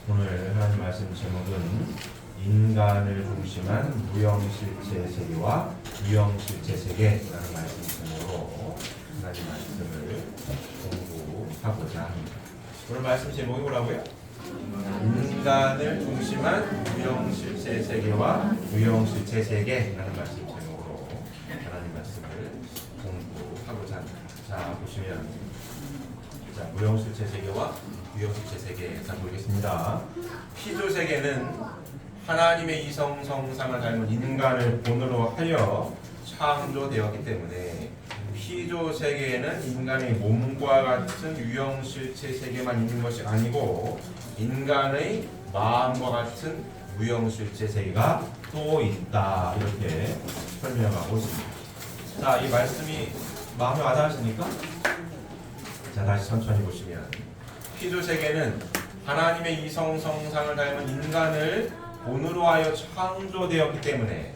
오늘 하나님 말씀 제목은 인간을 중심한 무형실체 세계와 유형실체 세계라는 말씀 제목으로 하나님 말씀을 공부하고자 합니다. 오늘 말씀 제목이 뭐라고요? 인간을 중심한 무형실체 세계와 유형실체 세계라는 말씀 제목으로 하나님 말씀을 공부하고자 합니다. 자, 보시면 무형실체 세계와 유형실체 세계 자 보겠습니다. 피조 세계는 하나님의 이성 성상을 닮은 인간을 본으로 하여 창조되었기 때문에 피조 세계에는 인간의 몸과 같은 유형실체 세계만 있는 것이 아니고 인간의 마음과 같은 무형실체 세계가 또 있다, 이렇게 설명하고 있습니다. 자, 이 말씀이 마음에 와닿으십니까? 자, 다시 천천히 보시면 피조 세계는 하나님의 이성 성상을 닮은 인간을 본으로 하여 창조되었기 때문에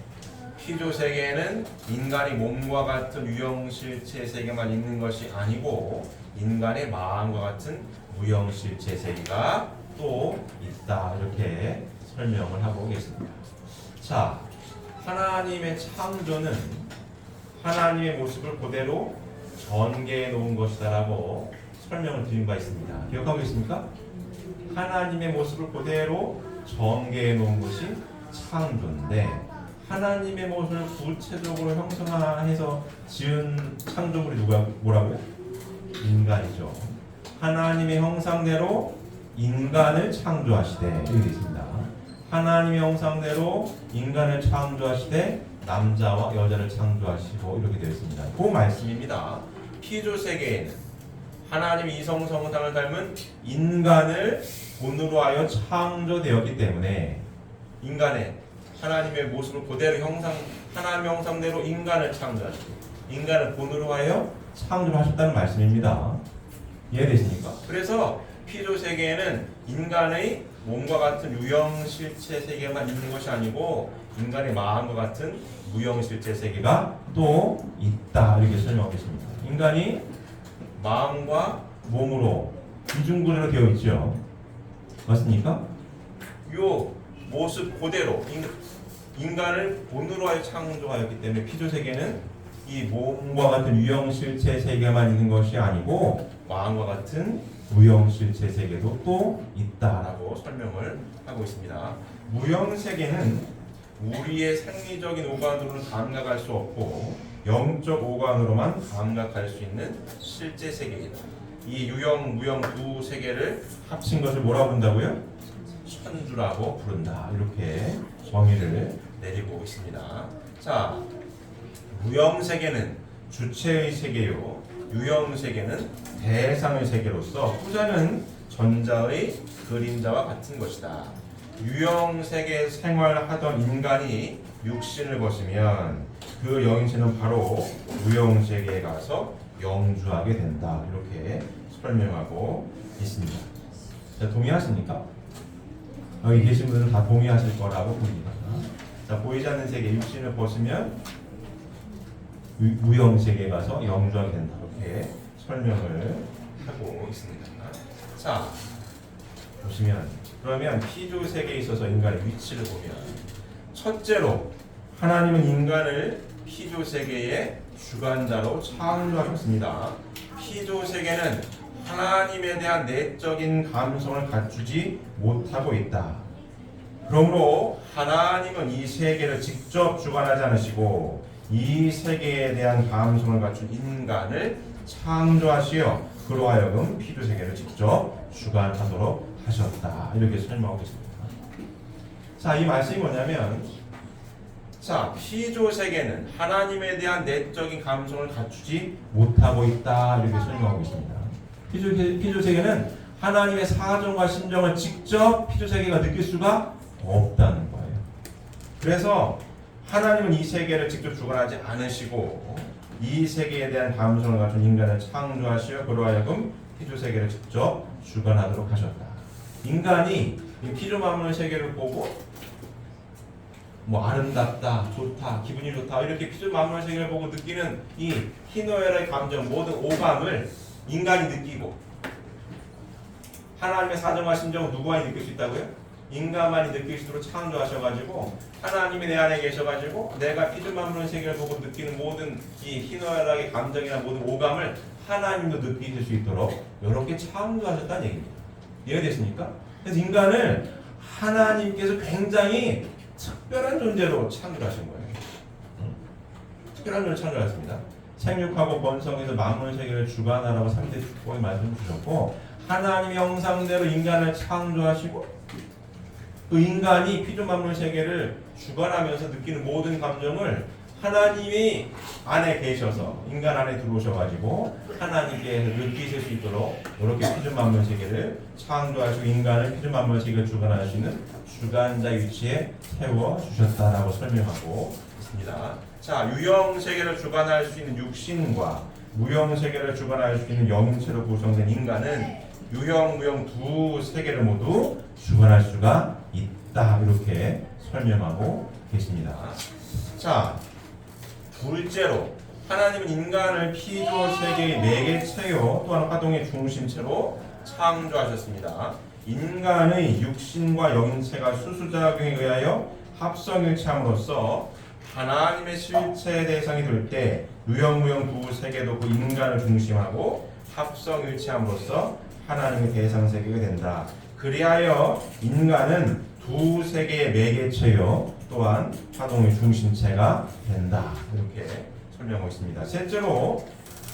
피조 세계에는 인간의 몸과 같은 유형실체 세계만 있는 것이 아니고 인간의 마음과 같은 무형실체 세계가 또 있다, 이렇게 설명을 하고 계십니다. 자, 하나님의 창조는 하나님의 모습을 그대로 전개해 놓은 것이다라고 설명을 드린 바 있습니다. 기억하고 계십니까? 하나님의 모습을 그대로 전개해 놓은 것이 창조인데, 하나님의 모습을 구체적으로 형상화해서 지은 창조물이 뭐라고요? 인간이죠. 하나님의 형상대로 인간을 창조하시되, 이렇게 되어 있습니다. 하나님의 형상대로 인간을 창조하시되 남자와 여자를 창조하시고, 이렇게 되어 있습니다. 그 말씀입니다. 피조 세계에는 하나님의 이성 성상을 닮은 인간을 본으로 하여 창조되었기 때문에 인간의 하나님의 모습을 그대로 하나님의 형상대로 인간을 창조하시고 인간을 본으로 하여 창조하셨다는 말씀입니다. 이해되십니까? 그래서 피조 세계에는 인간의 몸과 같은 유형실체 세계만 있는 것이 아니고 인간의 마음과 같은 무형실체 세계가 또 있다, 이렇게 설명하고 있습니다. 인간이 마음과 몸으로 이중구조로 되어 있죠. 맞습니까? 요 모습 그대로 인간을 본으로 하여 창조하였기 때문에 피조 세계는 이 몸과 같은 유형실체 세계만 있는 것이 아니고 마음과 같은 무형실체 세계도 또 있다라고 설명을 하고 있습니다. 무형세계는 우리의 생리적인 오감으로는 감각할 수 없고 영적 오감으로만 감각할 수 있는 실제 세계이다. 이 유형, 무형 두 세계를 합친 것을 뭐라고 부른다고요? 천주라고 부른다, 이렇게 정의를 내리고 있습니다. 자, 무형 세계는 주체의 세계요, 유형 세계는 대상의 세계로서 후자는 전자의 그림자와 같은 것이다. 유형 세계 생활하던 인간이 육신을 벗으면 그 영신은 바로 무형 세계에 가서 영주하게 된다, 이렇게 설명하고 있습니다. 자, 동의하십니까? 여기 계신 분들은 다 동의하실 거라고 봅니다. 자, 보이지 않는 세계 육신을 벗으면 무형 세계에 가서 영주하게 된다, 이렇게 설명을 하고 있습니다. 자, 보시면 그러면 피조 세계에 있어서 인간의 위치를 보면 첫째로 하나님은 인간을 피조 세계의 주관자로 창조하셨습니다. 피조 세계는 하나님에 대한 내적인 감성을 갖추지 못하고 있다. 그러므로 하나님은 이 세계를 직접 주관하지 않으시고 이 세계에 대한 감성을 갖춘 인간을 창조하시어 그로 하여금 피조 세계를 직접 주관하도록 하셨다, 이렇게 설명하고 있습니다. 자, 이 말씀이 뭐냐면, 자, 피조 세계는 하나님에 대한 내적인 감성을 갖추지 못하고 있다, 이렇게 설명하고 있습니다. 피조 세계는 하나님의 사정과 심정을 직접 피조 세계가 느낄 수가 없다는 거예요. 그래서 하나님은 이 세계를 직접 주관하지 않으시고 이 세계에 대한 감성을 갖춘 인간을 창조하시어 그로 하여금 피조 세계를 직접 주관하도록 하셨다. 인간이 이 피조 만물의 세계를 보고 뭐 아름답다, 좋다, 기분이 좋다, 이렇게 피조 만물의 세계를 보고 느끼는 이 희노애락의 감정, 모든 오감을 인간이 느끼고 하나님의 사정과 심정을 누구만이 느낄 수 있다고요? 인간만이 느낄 수 있도록 창조하셔가지고 하나님이 내 안에 계셔가지고 내가 피조 만물 세계를 보고 느끼는 모든 이 희노애락의 감정이나 모든 오감을 하나님도 느끼실 수 있도록 이렇게 창조하셨다는 얘기입니다. 이해됐습니까? 그래서 인간을 하나님께서 굉장히 특별한 존재로 창조하신 거예요. 특별한 존재로 창조하셨습니다. 생육하고 번성해서 만물 세계를 주관하라고 3대 축복의 말씀 주셨고 하나님의 형상대로 인간을 창조하시고 그 인간이 피조 만물 세계를 주관하면서 느끼는 모든 감정을 하나님이 안에 계셔서 인간 안에 들어오셔가지고 하나님께서 느끼실 수 있도록 이렇게 피조 만물 세계를 창조하시고 인간을 피조 만물 세계를 주관할 수 있는 주관자 위치에 세워 주셨다라고 설명하고 있습니다. 자, 유형 세계를 주관할 수 있는 육신과 무형 세계를 주관할 수 있는 영체로 구성된 인간은 유형, 무형 두 세계를 모두 주관할 수가 있다. 이렇게 설명하고 계십니다. 자, 둘째로 하나님은 인간을 피조 세계의 매개체요 또한 화동의 중심체로 창조하셨습니다. 인간의 육신과 영체가 수수작용에 의하여 합성일체함으로써 하나님의 실체 대상이 될 때 유형, 무형 두 세계도 그 인간을 중심하고 합성일체함으로써 하나님의 대상 세계가 된다. 그리하여 인간은 두 세계의 매개체요 또한 화동의 중심체가 된다. 이렇게 설명하고 있습니다. 셋째로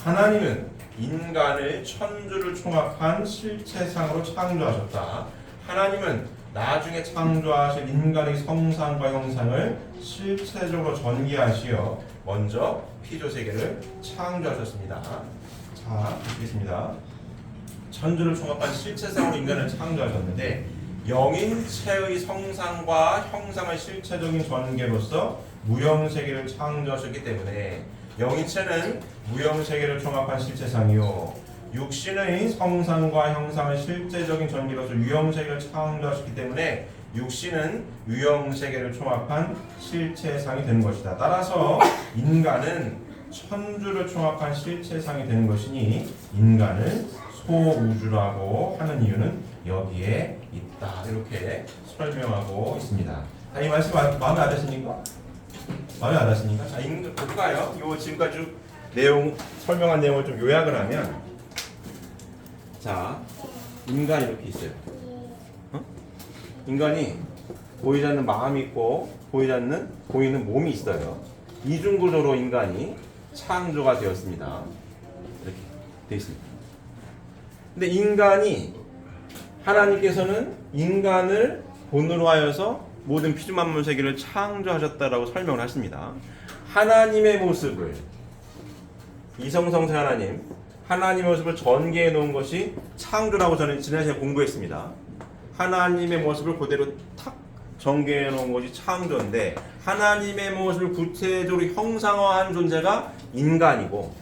하나님은 인간을 천주를 총합한 실체상으로 창조하셨다. 하나님은 나중에 창조하실 인간의 성상과 형상을 실체적으로 전개하시어 먼저 피조 세계를 창조하셨습니다. 자, 보겠습니다. 천주를 총합한 실체상으로 인간을 창조하셨는데 영인체의 성상과 형상의 실체적인 전개로서 무형세계를 창조하셨기 때문에 영인체는 무형세계를 총합한 실체상이요 육신의 성상과 형상의 실제적인 전개로서 유형세계를 창조하셨기 때문에 육신은 유형세계를 총합한 실체상이 되는 것이다. 따라서 인간은 천주를 총합한 실체상이 되는 것이니 인간을 소우주라고 하는 이유는 여기에 있다. 이렇게 설명하고 있습니다. 자, 이 말씀 마음에 안 드십니까? 마음에 안 드십니까? 자, 볼까요? 요 지금까지 내용 설명한 내용을 좀 요약을 하면, 자, 인간이 이렇게 있어요. 인간이 보이지 않는 마음이 있고 보이는 몸이 있어요. 이중 구조로 인간이 창조가 되었습니다. 이렇게 되어 있습니다. 근데 인간이 하나님께서는 인간을 본으로 하여서 모든 피조 만물 세계를 창조하셨다라고 설명을 하십니다. 하나님의 모습을 이성성체 하나님의 모습을 전개해 놓은 것이 창조라고 저는 지난 시간에 공부했습니다. 하나님의 모습을 그대로 탁 전개해 놓은 것이 창조인데 하나님의 모습을 구체적으로 형상화한 존재가 인간이고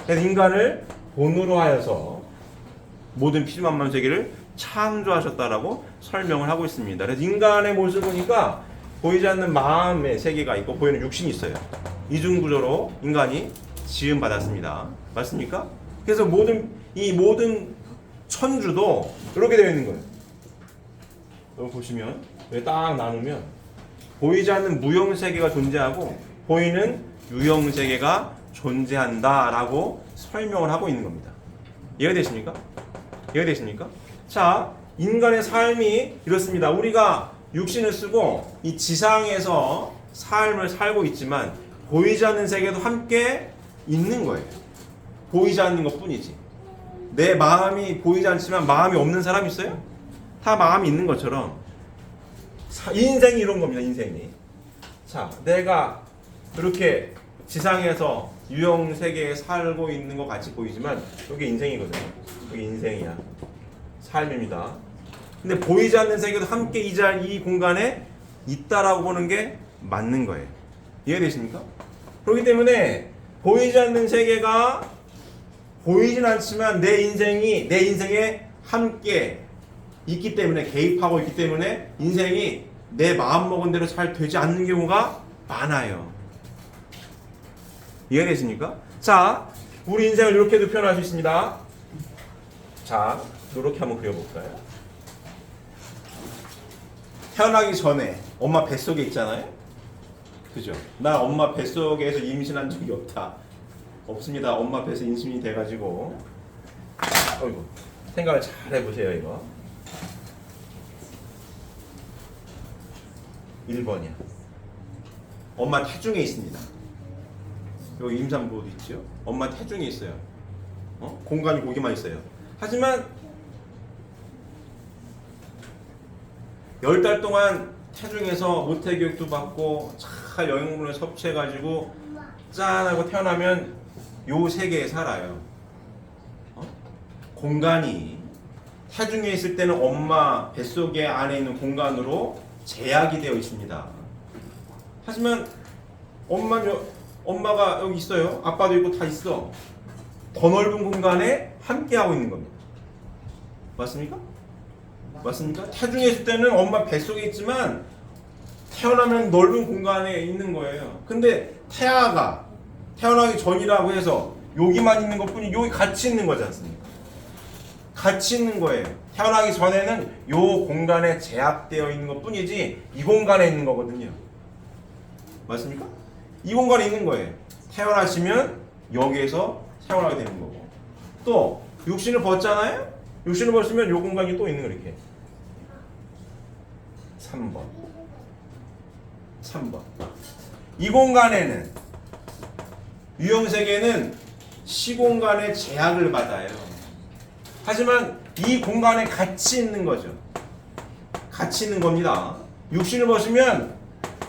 그래서 인간을 본으로 하여서 모든 피조 만물 세계를 창조하셨다라고 설명을 하고 있습니다. 그래서 인간의 모습을 보니까 보이지 않는 마음의 세계가 있고 보이는 육신이 있어요. 이중 구조로 인간이 지음 받았습니다. 맞습니까? 그래서 모든 천주도 이렇게 되어 있는 거예요. 여기 보시면 여기 딱 나누면 보이지 않는 무형 세계가 존재하고 보이는 유형 세계가 존재한다라고 설명을 하고 있는 겁니다. 이해가 되십니까? 자, 인간의 삶이 이렇습니다. 우리가 육신을 쓰고 이 지상에서 삶을 살고 있지만 보이지 않는 세계도 함께 있는 거예요. 보이지 않는 것뿐이지. 내 마음이 보이지 않지만 마음이 없는 사람 있어요? 다 마음이 있는 것처럼 인생이 이런 겁니다. 인생이. 자, 내가 이렇게 지상에서 유형 세계에 살고 있는 것 같이 보이지만 여기 인생이거든요. 여기 인생이야. 삶입니다. 근데 보이지 않는 세계도 함께 이 공간에 있다라고 보는 게 맞는 거예요. 이해되십니까? 그렇기 때문에 보이지 않는 세계가 보이진 않지만 내 인생에 함께 있기 때문에 개입하고 있기 때문에 인생이 내 마음 먹은 대로 잘 되지 않는 경우가 많아요. 이해되십니까? 자, 우리 인생을 이렇게도 표현할 수 있습니다. 자, 이렇게 한번 그려볼까요? 태어나기 전에 엄마 뱃속에 있잖아요. 그죠? 나 엄마 뱃속에서 임신한 적이 없다. 없습니다. 엄마 뱃에서 임신이 돼가지고. 어이구, 생각을 잘 해보세요. 이거 1번이야. 엄마 태중에 있습니다. 여기 임산부도 있죠. 엄마 태중에 있어요. 공간이 거기만 있어요. 하지만 10달 동안 태중에서 모태교육도 받고 잘 영양분을 섭취해가지고 짠하고 태어나면 요 세계에 살아요. 공간이 태중에 있을 때는 엄마 뱃속에 안에 있는 공간으로 제약이 되어 있습니다. 하지만 엄마가 여기 있어요. 아빠도 있고 다 있어. 더 넓은 공간에 함께하고 있는 겁니다. 맞습니까? 맞습니까? 태중에 있을 때는 엄마 뱃속에 있지만 태어나면 넓은 공간에 있는 거예요. 근데 태아가 태어나기 전이라고 해서 여기만 있는 것뿐이 여기 같이 있는 거지 않습니까? 같이 있는 거예요. 태어나기 전에는 요 공간에 제약되어 있는 것뿐이지 이 공간에 있는 거거든요. 맞습니까? 이 공간에 있는 거예요. 태어나시면 여기에서 생활하게 되는 거고, 또 육신을 벗잖아요. 육신을 벗으면 요 공간이 또 있는 거 이렇게. 3번. 이 공간에는 유형세계는 시공간의 제약을 받아요. 하지만 이 공간에 같이 있는 거죠. 같이 있는 겁니다. 육신을 벗으면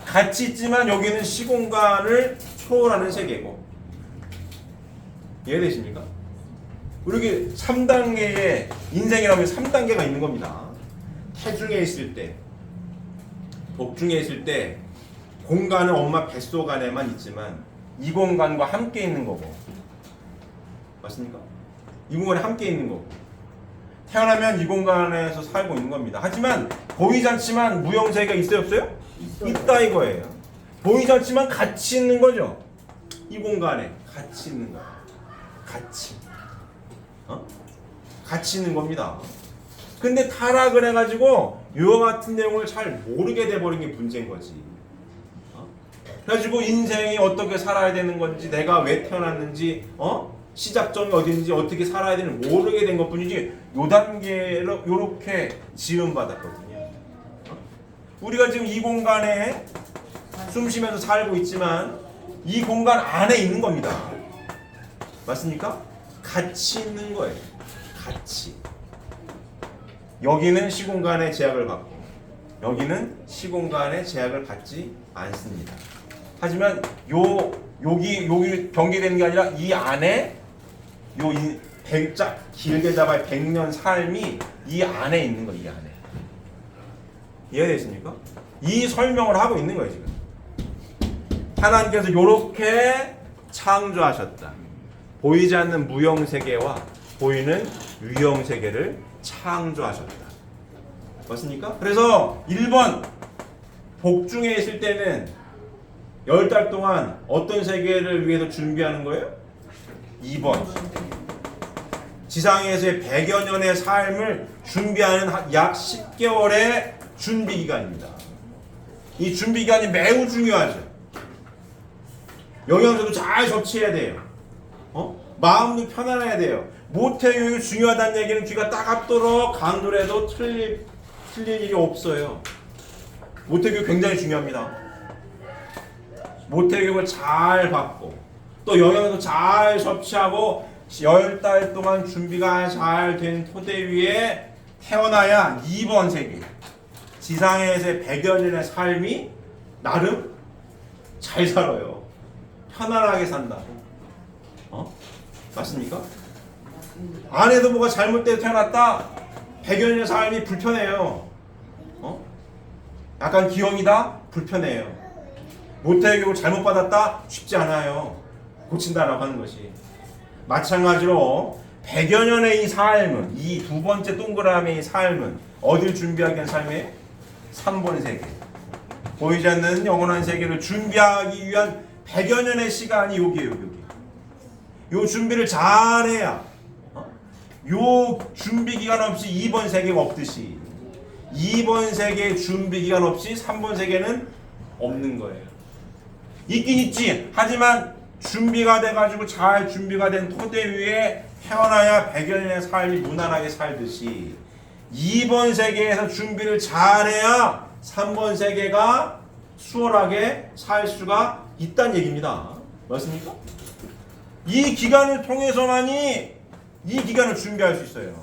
같이 있지만 여기는 시공간을 초월하는 세계고. 이해되십니까? 이렇게 3단계의 인생이라면 3단계가 있는 겁니다. 태중에 있을 때, 복중에 있을 때 공간은 엄마 뱃속 안에만 있지만 이 공간과 함께 있는 거고. 맞습니까? 이 공간에 함께 있는 거고. 태어나면 이 공간에서 살고 있는 겁니다. 하지만 보이지 않지만 무형세계가 있어요, 없어요? 있다 이거예요. 보이지 않지만 같이 있는 거죠. 이 공간에 같이 있는 거예요. 같이 있는 겁니다. 근데 타락을 해가지고 이와 같은 내용을 잘 모르게 돼버린 게 문제인 거지. 그래가지고 인생이 어떻게 살아야 되는 건지, 내가 왜 태어났는지, 시작점이 어딘지, 어떻게 살아야 되는지 모르게 된 것뿐이지 요 단계로 요렇게 지음받았거든요. 우리가 지금 이 공간에 숨 쉬면서 살고 있지만 이 공간 안에 있는 겁니다. 맞습니까? 같이 있는 거예요. 같이. 여기는 시공간의 제약을 받고 여기는 시공간의 제약을 받지 않습니다. 하지만 여기 경계되는 게 아니라 이 안에 길게 잡아 100년 삶이 이 안에 있는 거예요. 이 안에. 이해되십니까? 이 설명을 하고 있는 거예요. 지금 하나님께서 이렇게 창조하셨다. 보이지 않는 무형세계와 보이는 유형세계를 창조하셨다. 맞습니까? 그래서 1번 복중에 있을 때는 10달 동안 어떤 세계를 위해서 준비하는 거예요? 2번 지상에서의 100여 년의 삶을 준비하는 약 10개월의 준비기간입니다. 이 준비기간이 매우 중요하죠. 영양소도 잘 섭취해야 돼요. 마음도 편안해야 돼요. 모태교육이 중요하다는 얘기는 귀가 따갑도록 강조를 해도 틀릴 일이 없어요. 모태교육 굉장히 중요합니다. 모태교육을 잘 받고 또 영양도 잘 섭취하고 10달 동안 준비가 잘 된 토대 위에 태어나야 2번 세계 지상에서의 100여 년의 삶이 나름 잘 살아요. 편안하게 산다고. 맞습니까? 안에도 뭐가 잘못돼서 태어났다? 100여 년의 삶이 불편해요. 약간 기형이다? 불편해요. 모태교육을 잘못 받았다? 쉽지 않아요. 고친다라고 하는 것이. 마찬가지로 100여 년의 이 삶은, 이 두 번째 동그라미의 삶은 어딜 준비하기 위한 삶이에요? 3번 세계. 보이지 않는 영원한 세계를 준비하기 위한 100여 년의 시간이 여기에요. 여기. 요 준비를 잘해야 요 준비 기간 없이 2번 세계가 없듯이 2번 세계의 준비 기간 없이 3번 세계는 없는 거예요. 있긴 있지. 하지만 준비가 돼가지고 잘 준비가 된 토대 위에 태어나야 100여 년의 삶이 무난하게 살듯이 2번 세계에서 준비를 잘해야 3번 세계가 수월하게 살 수가 있다는 얘기입니다. 맞습니까? 이 기간을 통해서만이 이 기간을 준비할 수 있어요.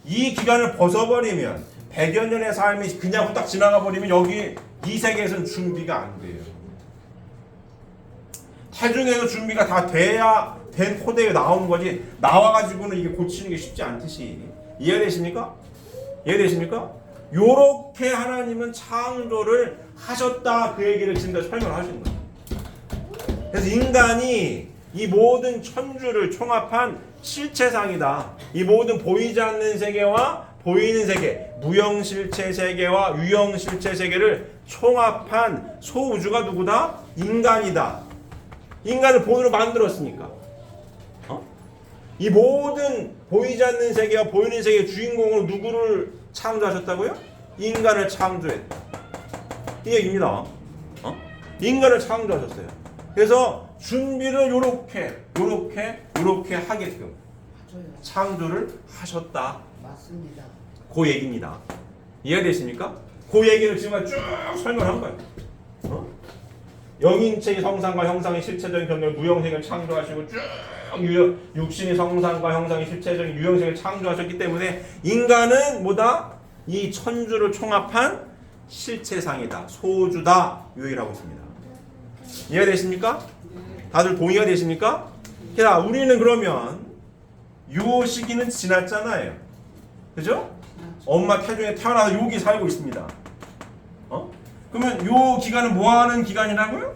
이 기간을 벗어버리면 100여 년의 삶이 그냥 후딱 지나가 버리면 여기 이 세계에서는 준비가 안 돼요. 태중에서 준비가 다 돼야 된 토대에 나오는 거지 나와가지고는 이게 고치는 게 쉽지 않듯이 이해되십니까? 이해되십니까? 요렇게 하나님은 창조를 하셨다 그 얘기를 지금까지 설명하신 거예요. 그래서 인간이 이 모든 천주를 총합한 실체상이다. 이 모든 보이지 않는 세계와 보이는 세계, 무형실체 세계와 유형실체 세계를 총합한 소우주가 누구다? 인간이다. 인간을 본으로 만들었으니까. 이 모든 보이지 않는 세계와 보이는 세계의 주인공으로 누구를 창조하셨다고요? 인간을 창조했다. 이 얘기입니다. 인간을 창조하셨어요. 그래서 준비를 요렇게 하게끔 창조를 하셨다. 맞습니다. 그 얘기입니다. 이해되십니까? 그 얘기를 지금 쭉 설명한 거예요. 영인체의 성상과 형상의 실체적인 경계를 무형생을 창조하시고 쭉 육신의 성상과 형상의 실체적인 유형생을 창조하셨기 때문에 인간은 뭐다? 이 천주를 총합한 실체상이다. 소주다. 이 얘기를 하고 있습니다. 이해되십니까? 다들 동의가 되십니까? 자, 우리는 그러면 요 시기는 지났잖아요. 그죠? 엄마 태중에 태어나서 여기 살고 있습니다. 그러면 요 기간은 뭐 하는 기간이라고요?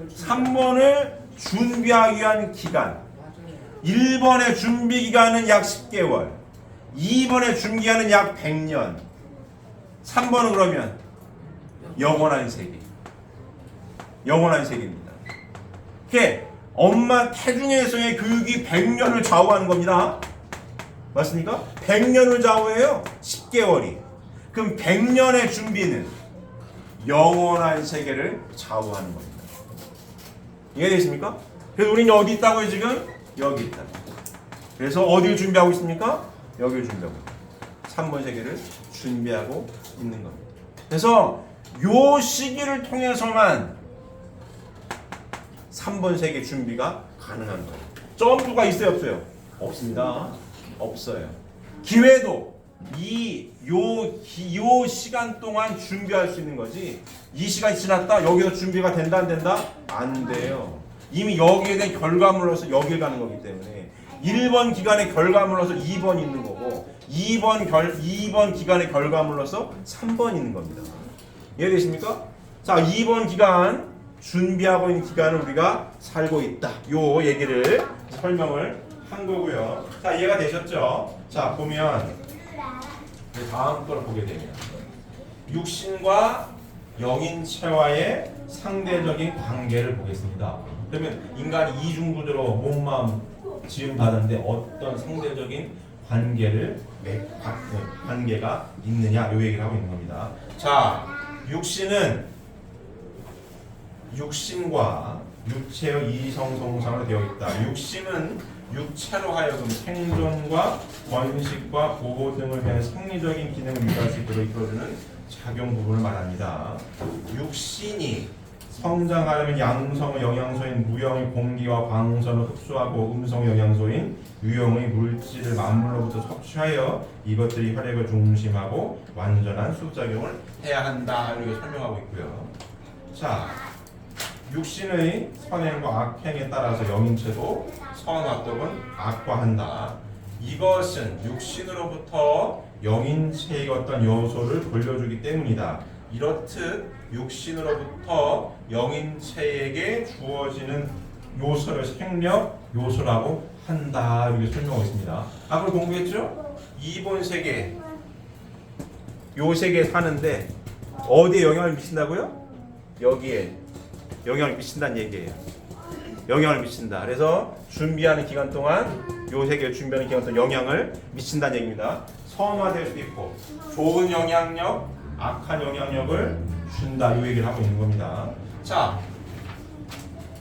3번을 준비하기 위한 기간. 1번의 준비 기간은 약 10개월. 2번의 준비 기간은 약 100년. 3번은 그러면 영원한 세계. 영원한 세계입니다. 이게 엄마 태중에서의 교육이 100년을 좌우하는 겁니다. 맞습니까? 100년을 좌우해요. 10개월이. 그럼 100년의 준비는 영원한 세계를 좌우하는 겁니다. 이해되십니까? 그래서 우리는 어디 있다고요 지금? 여기 있다. 그래서 어디를 준비하고 있습니까? 여기를 준비하고 있다. 3번 세계를 준비하고 있는 겁니다. 그래서 요 시기를 통해서만 3번 세계 준비가 가능한 거예요. 점프가 있어요 없어요? 없습니다. 없어요. 기회도 요 시간 동안 준비할 수 있는 거지 이 시간이 지났다 여기서 준비가 된다 안 된다? 안 돼요. 이미 여기에 대한 결과물로서 여길 가는 거기 때문에 1번 기간의 결과물로서 2번 있는 거고 2번 기간의 결과물로서 3번 있는 겁니다. 이해되십니까? 자, 2번 기간 준비하고 있는 기간을 우리가 살고 있다. 요 얘기를 설명을 한 거고요. 자, 이해가 되셨죠? 자, 보면 다음 걸 보게 되면 육신과 영인체와의 상대적인 관계를 보겠습니다. 그러면 인간이 이중구조로 몸, 마음 지음 받았는데 어떤 상대적인 관계가 있느냐 이 얘기를 하고 있는 겁니다. 자, 육신과 육체의 이성성상으로 되어 있다. 육신은 육체로 하여금 생존과 번식과 보호 등을 위한 생리적인 기능을 유지할 수 있도록 이끌어주는 작용 부분을 말합니다. 육신이 성장하려면 양성의 영양소인 무형의 공기와 광선을 흡수하고 음성의 영양소인 유형의 물질을 만물로부터 섭취하여 이것들이 혈액을 중심하고 완전한 수작용을 해야 한다. 이렇게 설명하고 있고요. 자, 육신의 선행과 악행에 따라서 영인체도 선악 또는 악과한다. 이것은 육신으로부터 영인체의 어떤 요소를 돌려주기 때문이다. 이렇듯 육신으로부터 영인체에게 주어지는 요소를 생력 요소라고 한다. 이렇게 설명하고 있습니다. 아까 공부했죠? 2번 세계 요 세계에 사는데 어디에 영향을 미친다고요? 여기에 영향을 미친다는 얘기예요. 영향을 미친다. 그래서 준비하는 기간 동안 요 세계를 준비하는 기간 동안 영향을 미친다는 얘기입니다. 선화될 수도 있고 좋은 영향력, 악한 영향력을 준다 이 얘기를 하고 있는 겁니다. 자,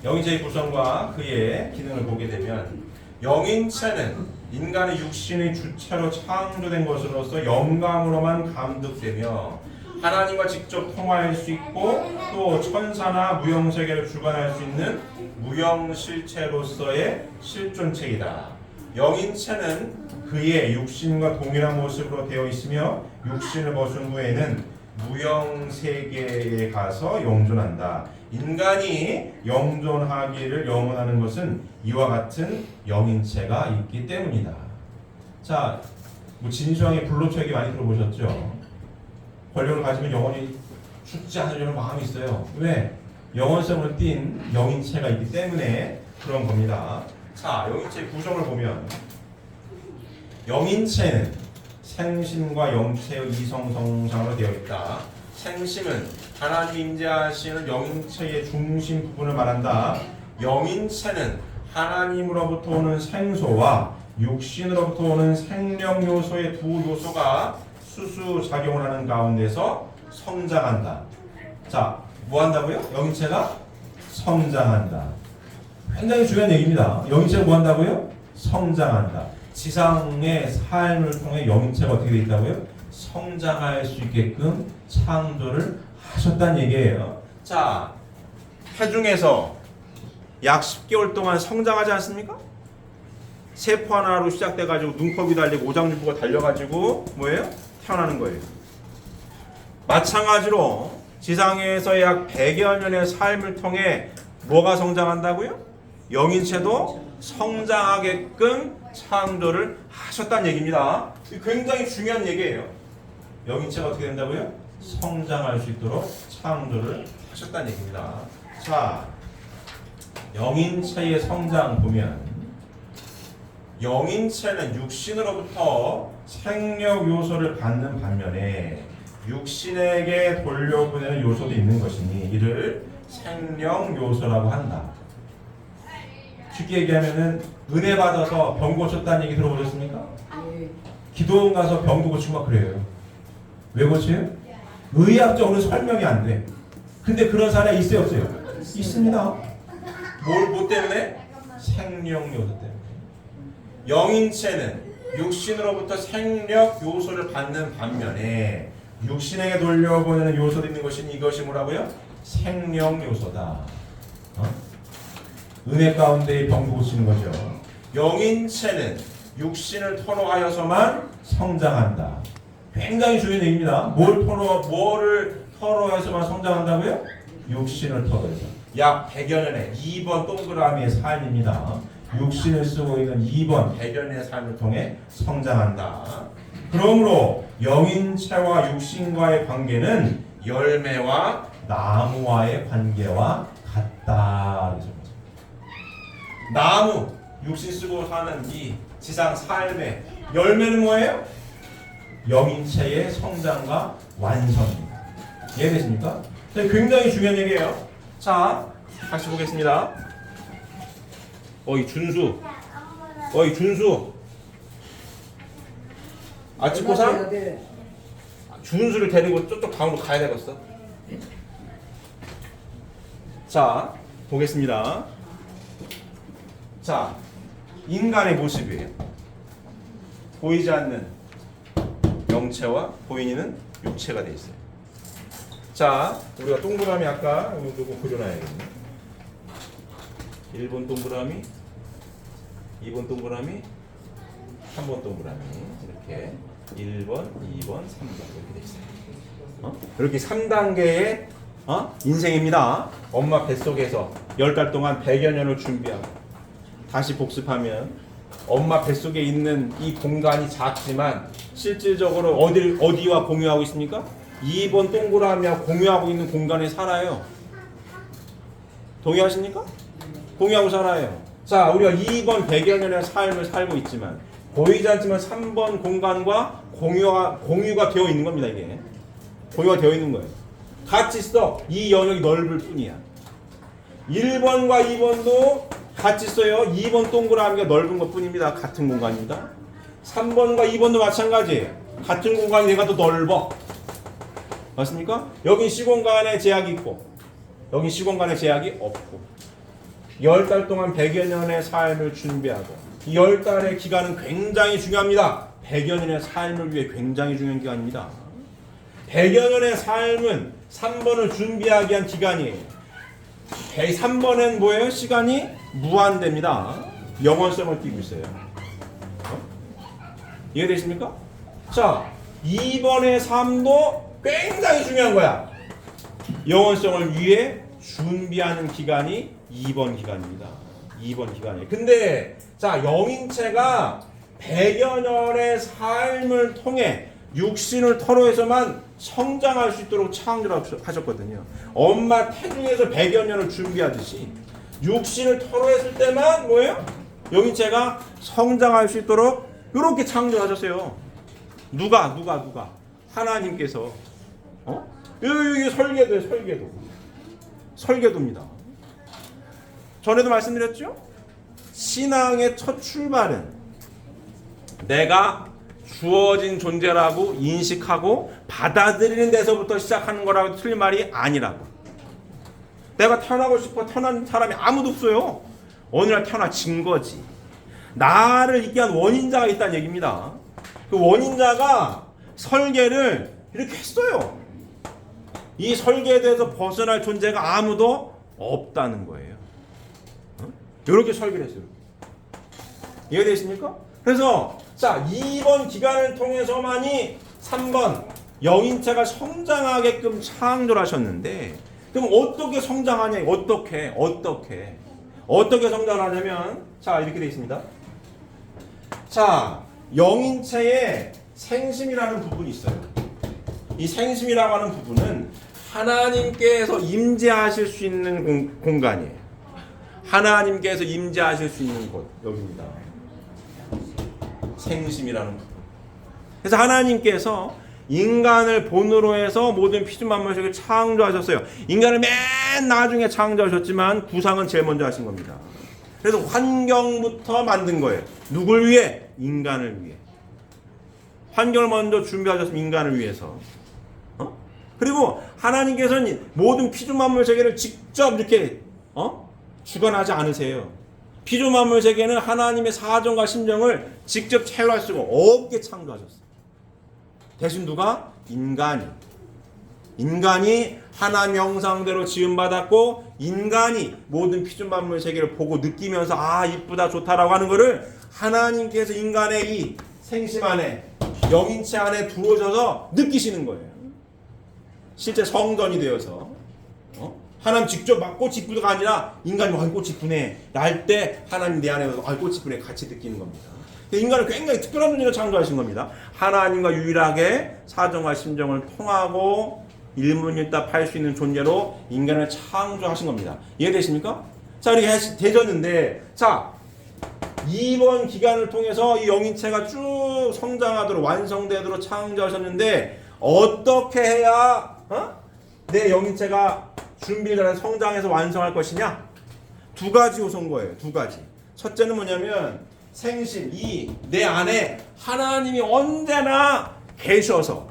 영인체의 구성과 그의 기능을 보게 되면 영인체는 인간의 육신의 주체로 창조된 것으로서 영감으로만 감독되며 하나님과 직접 통화할 수 있고 또 천사나 무형세계를 주관할 수 있는 무형실체로서의 실존체이다. 영인체는 그의 육신과 동일한 모습으로 되어 있으며 육신을 벗은 후에는 무형세계에 가서 영존한다. 인간이 영존하기를 영원하는 것은 이와 같은 영인체가 있기 때문이다. 자, 뭐 진수왕의 불로초 얘기 많이 들어보셨죠? 권력을 가지면 영원히 죽지 않으려는 마음이 있어요. 왜? 영원성을 띤 영인체가 있기 때문에 그런 겁니다. 자, 영인체의 구성을 보면 영인체는 생심과 영체의 이성성상으로 되어 있다. 생심은 하나님 임재하시는 영인체의 중심 부분을 말한다. 영인체는 하나님으로부터 오는 생소와 육신으로부터 오는 생명 요소의 두 요소가 수수작용을 하는 가운데서 성장한다. 자, 뭐 한다고요? 영인체가 성장한다. 굉장히 중요한 얘기입니다. 영인체가 뭐 한다고요? 성장한다. 지상의 삶을 통해 영인체가 어떻게 되어 있다고요? 성장할 수 있게끔 창조를 하셨다는 얘기예요. 자, 태중에서 약 10개월 동안 성장하지 않습니까? 세포 하나로 시작돼가지고 눈곱이 달리고 오장육부가 달려가지고 뭐예요? 태어나는 거예요. 마찬가지로 지상에서 약 100여 년의 삶을 통해 뭐가 성장한다고요? 영인체도 성장하게끔 창조를 하셨다는 얘기입니다. 굉장히 중요한 얘기예요. 영인체가 어떻게 된다고요? 성장할 수 있도록 창조를 하셨다는 얘기입니다. 자, 영인체의 성장 보면 영인체는 육신으로부터 생력 요소를 받는 반면에 육신에게 돌려보내는 요소도 있는 것이니 이를 생명 요소라고 한다. 쉽게 얘기하면은 은혜 받아서 병 고쳤다는 얘기 들어보셨습니까? 기도원 가서 병도 고치고 막 그래요. 왜 고쳐요? 의학적으로 설명이 안 돼. 근데 그런 사례 있어요, 없어요? 있습니다. 뭐 때문에? 생명 요소 때문에. 영인체는 육신으로부터 생력 요소를 받는 반면에 육신에게 돌려보내는 요소도 있는 것이 이것이 뭐라고요? 생명 요소다. 은혜 가운데 병도 고치는 거죠. 영인체는 육신을 토로하여서만 성장한다. 굉장히 중요한 얘기입니다. 뭐를 토로해서만 성장한다고요? 육신을 토로해서. 약 100여 년의 2번 동그라미의 삶입니다. 육신을 쓰고 있는 2번 100여 년의 삶을 통해 성장한다. 그러므로 영인체와 육신과의 관계는 열매와 나무와의 관계와 같다. 나무, 육신 쓰고 사는 이 지상 삶의 열매는 뭐예요? 영인체의 성장과 완성입니다. 이해되십니까? 굉장히 중요한 얘기예요. 자, 다시 보겠습니다. 어이 준수. 아치코상? 준수를 데리고 저쪽 방으로 가야 되겠어. 자, 보겠습니다. 자, 인간의 모습이에요. 보이지 않는 영체와 보이는 육체가 되어 있어요. 자, 우리가 동그라미 아까 이거 그려놔야겠네. 1번 동그라미, 2번 동그라미, 3번 동그라미 이렇게 1번, 2번, 3번 이렇게 되어 있어요. 이렇게 3단계의 인생입니다. 엄마 뱃속에서 10달 동안 100여 년을 준비하고 다시 복습하면 엄마 뱃속에 있는 이 공간이 작지만 실질적으로 어디와 공유하고 있습니까? 2번 동그라미와 공유하고 있는 공간에 살아요. 동의하십니까? 공유하고 살아요. 자, 우리가 2번 100여 년의 삶을 살고 있지만 보이지 않지만 3번 공간과 공유가 되어 있는 겁니다. 이게 공유가 되어 있는 거예요. 같이 써. 이 영역이 넓을 뿐이야. 1번과 2번도 같이 써요. 2번 동그라미가 넓은 것 뿐입니다. 같은 공간입니다. 3번과 2번도 마찬가지예요. 같은 공간이 얘가 더 넓어. 맞습니까? 여기 시공간에 제약이 있고 여기 시공간에 제약이 없고 10달 동안 100여 년의 삶을 준비하고 이 10달의 기간은 굉장히 중요합니다. 100여 년의 삶을 위해 굉장히 중요한 기간입니다. 100여 년의 삶은 3번을 준비하기 위한 기간이에요. 3번은 뭐예요? 시간이 무한대입니다. 영원성을 띠고 있어요. 이해되십니까? 자, 2번의 삶도 굉장히 중요한 거야. 영원성을 위해 준비하는 기간이 2번 기간입니다. 2번 기간이에요. 근데 자, 영인체가 100여 년의 삶을 통해 육신을 터로해서만 성장할 수 있도록 창조를 하셨거든요. 엄마 태중에서 100여 년을 준비하듯이 육신을 터로했을 때만 뭐예요? 영인체가 성장할 수 있도록 이렇게 창조하셨어요. 누가? 하나님께서. 이게 설계도예요. 설계도입니다. 전에도 말씀드렸죠? 신앙의 첫 출발은 내가 주어진 존재라고 인식하고 받아들이는 데서부터 시작하는 거라고 틀린 말이 아니라고. 내가 태어나고 싶어 태어난 사람이 아무도 없어요. 어느 날 태어나진 거지. 나를 있게 한 원인자가 있다는 얘기입니다. 그 원인자가 설계를 이렇게 했어요. 이 설계에 대해서 벗어날 존재가 아무도 없다는 거예요. 이렇게 설계를 했어요. 이해되십니까? 그래서 자, 2번 기간을 통해서만이 3번 영인체가 성장하게끔 창조를 하셨는데, 그럼 어떻게 성장하냐? 어떻게 성장하냐면, 자, 이렇게 되어 있습니다. 자, 영인체에 생심이라는 부분이 있어요. 이 생심이라고 하는 부분은 하나님께서 임재하실 수 있는 공간이에요. 하나님께서 임재하실 수 있는 곳, 여기입니다. 생심이라는 부분. 그래서 하나님께서 인간을 본으로 해서 모든 피조만물을 창조하셨어요. 인간을 맨 나중에 창조하셨지만 구상은 제일 먼저 하신 겁니다. 그래서 환경부터 만든 거예요. 누굴 위해? 인간을 위해. 환경을 먼저 준비하셨으면 인간을 위해서. 그리고 하나님께서는 모든 피조만물 세계를 직접 이렇게 주관하지 않으세요. 피조만물 세계는 하나님의 사정과 심정을 직접 체험할 수가 없게 창조하셨어요. 대신 누가? 인간이 하나님 형상대로 지음받았고, 인간이 모든 피조만물 세계를 보고 느끼면서 아, 이쁘다, 좋다라고 하는 것을 하나님께서 인간의 이 생심 안에, 영인체 안에 들어오셔서 느끼시는 거예요. 실제 성전이 되어서. 하나님 직접 막 꽃이 이쁘다가 아니라 인간이 꽃이 이쁘네 날 때 하나님 내 안에 꽃이 이쁘네 같이 느끼는 겁니다. 인간을 굉장히 특별한 존재로 창조하신 겁니다. 하나님과 유일하게 사정과 심정을 통하고 일문일답 할 수 있는 존재로 인간을 창조하신 겁니다. 이해되십니까? 자, 이렇게 되셨는데, 자, 2번 기간을 통해서 이 영인체가 쭉 성장하도록 완성되도록 창조하셨는데, 어떻게 해야 내 영인체가 준비를 성장해서 완성할 것이냐? 두 가지 요소인 거예요. 두 가지. 첫째는 뭐냐면 생심, 내 안에 하나님이 언제나 계셔서,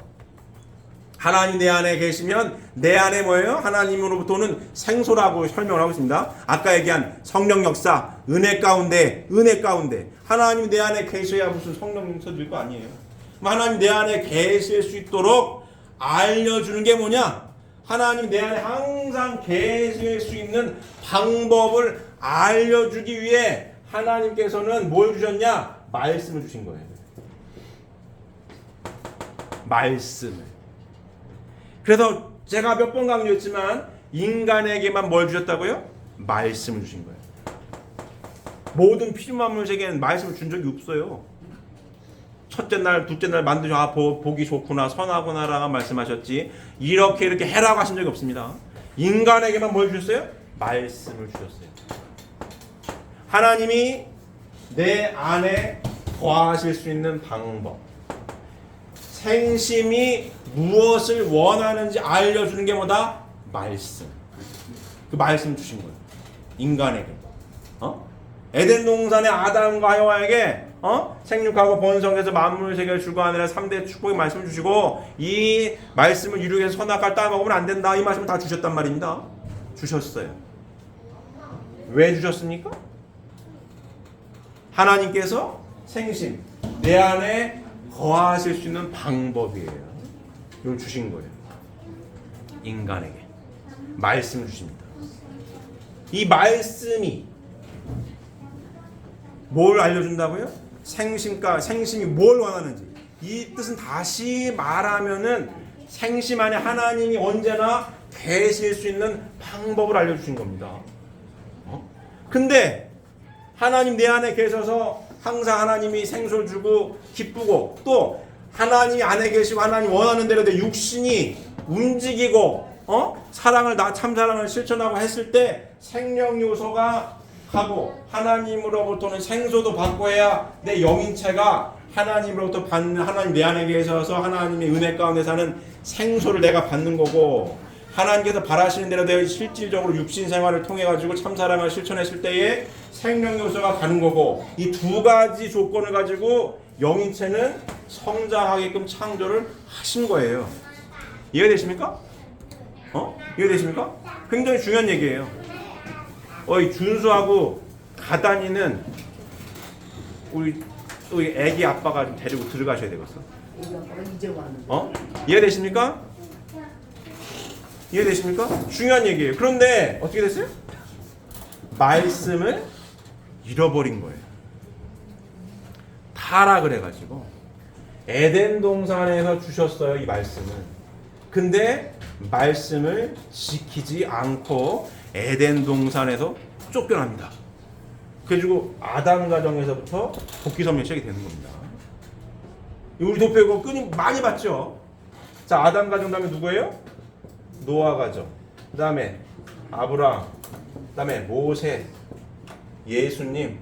하나님 내 안에 계시면 내 안에 뭐예요? 하나님으로부터 오는 생소라고 설명을 하고 있습니다. 아까 얘기한 성령 역사, 은혜 가운데 하나님 내 안에 계셔야 무슨 성령 용서될 거 아니에요. 하나님 내 안에 계실 수 있도록 알려주는 게 뭐냐? 하나님 내 안에 항상 계실 수 있는 방법을 알려주기 위해 하나님께서는 뭘 주셨냐? 말씀을 주신 거예요. 말씀을. 그래서 제가 몇 번 강조했지만 인간에게만 뭘 주셨다고요? 말씀을 주신 거예요. 모든 피조만물 세계에는 말씀을 준 적이 없어요. 첫째 날, 둘째 날 만드셔 보기 좋구나, 선하구나라고 말씀하셨지, 이렇게 해라고 하신 적이 없습니다. 인간에게만 뭘 주셨어요? 말씀을 주셨어요. 하나님이 내 안에 거하실 수 있는 방법, 생심이 무엇을 원하는지 알려주는 게 뭐다? 말씀. 그 말씀 주신 거예요. 인간에게. 에덴 동산의 아담과 하와에게 생육하고 번성해서 만물 세계를 주관하느라 3대 축복의 말씀을 주시고 이 말씀을 이루기 위해서 선악과를 따먹으면 안 된다. 이 말씀을 다 주셨단 말입니다. 주셨어요. 왜 주셨습니까? 하나님께서 생심, 내 안에 거하실 수 있는 방법이에요. 이걸 주신 거예요. 인간에게 말씀을 주십니다. 이 말씀이 뭘 알려준다고요? 생심이 뭘 원하는지. 이 뜻은 다시 말하면은 생심 안에 하나님이 언제나 계실 수 있는 방법을 알려주신 겁니다. 근데 하나님 내 안에 계셔서 항상 하나님이 생수를 주고 기쁘고 또 하나님이 안에 계시고 하나님 원하는 대로 내 육신이 움직이고 참 사랑을 실천하고 했을 때 생명 요소가 하고 하나님으로부터는 생수도 받고 해야 내 영인체가 하나님으로부터 받는 하나님 내 안에 계셔서 하나님의 은혜 가운데 사는 생수를 내가 받는 거고 하나님께서 바라시는 대로 내가 실질적으로 육신 생활을 통해 가지고 참사랑을 실천했을 때에 생명 요소가 가는 거고 이 두 가지 조건을 가지고 영인체는 성장하게끔 창조를 하신 거예요. 이해되십니까? 이해되십니까? 굉장히 중요한 얘기예요. 이 준수하고 가단이는 우리 애기 아빠가 좀 데리고 들어가셔야 되겠어. 이해되십니까? 이해되십니까? 중요한 얘기예요. 그런데 어떻게 됐어요? 말씀을 잃어버린 거예요. 타락을 해가지고 에덴 동산에서 주셨어요, 이 말씀을. 근데 말씀을 지키지 않고 에덴 동산에서 쫓겨납니다. 그래가지고 아담 가정에서부터 복귀선멸 시작이 되는 겁니다. 우리 도표고 끈이 많이 봤죠? 자, 아담 가정 다음에 누구예요? 노아 가정, 그 다음에 아브라함, 그 다음에 모세, 예수님,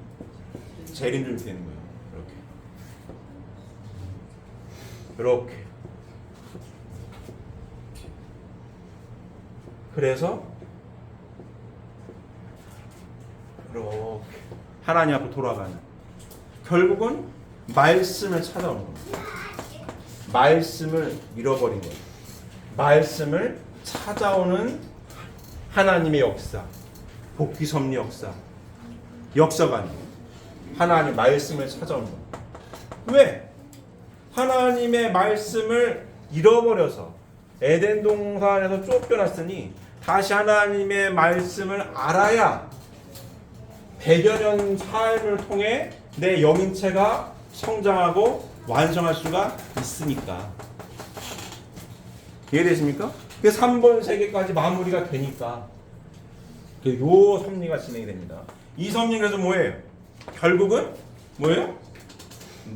재림주님 되는 거예요. 이렇게. 그래서 이렇게 하나님 앞으로 돌아가는. 결국은 말씀을 찾아오는 겁니다. 말씀을 잃어버린 거예요. 말씀을 찾아오는 하나님의 역사, 복귀 섭리 역사가 아니에요. 하나님 말씀을 찾아오는 거예요. 왜? 하나님의 말씀을 잃어버려서 에덴 동산에서 쫓겨났으니 다시 하나님의 말씀을 알아야 100여 년 삶을 통해 내 영인체가 성장하고 완성할 수가 있으니까. 이해되십니까? 그래서 3번 세계까지 마무리가 되니까 요 섭리가 진행이 됩니다. 이 섭리가 그래서 뭐예요? 결국은 뭐예요?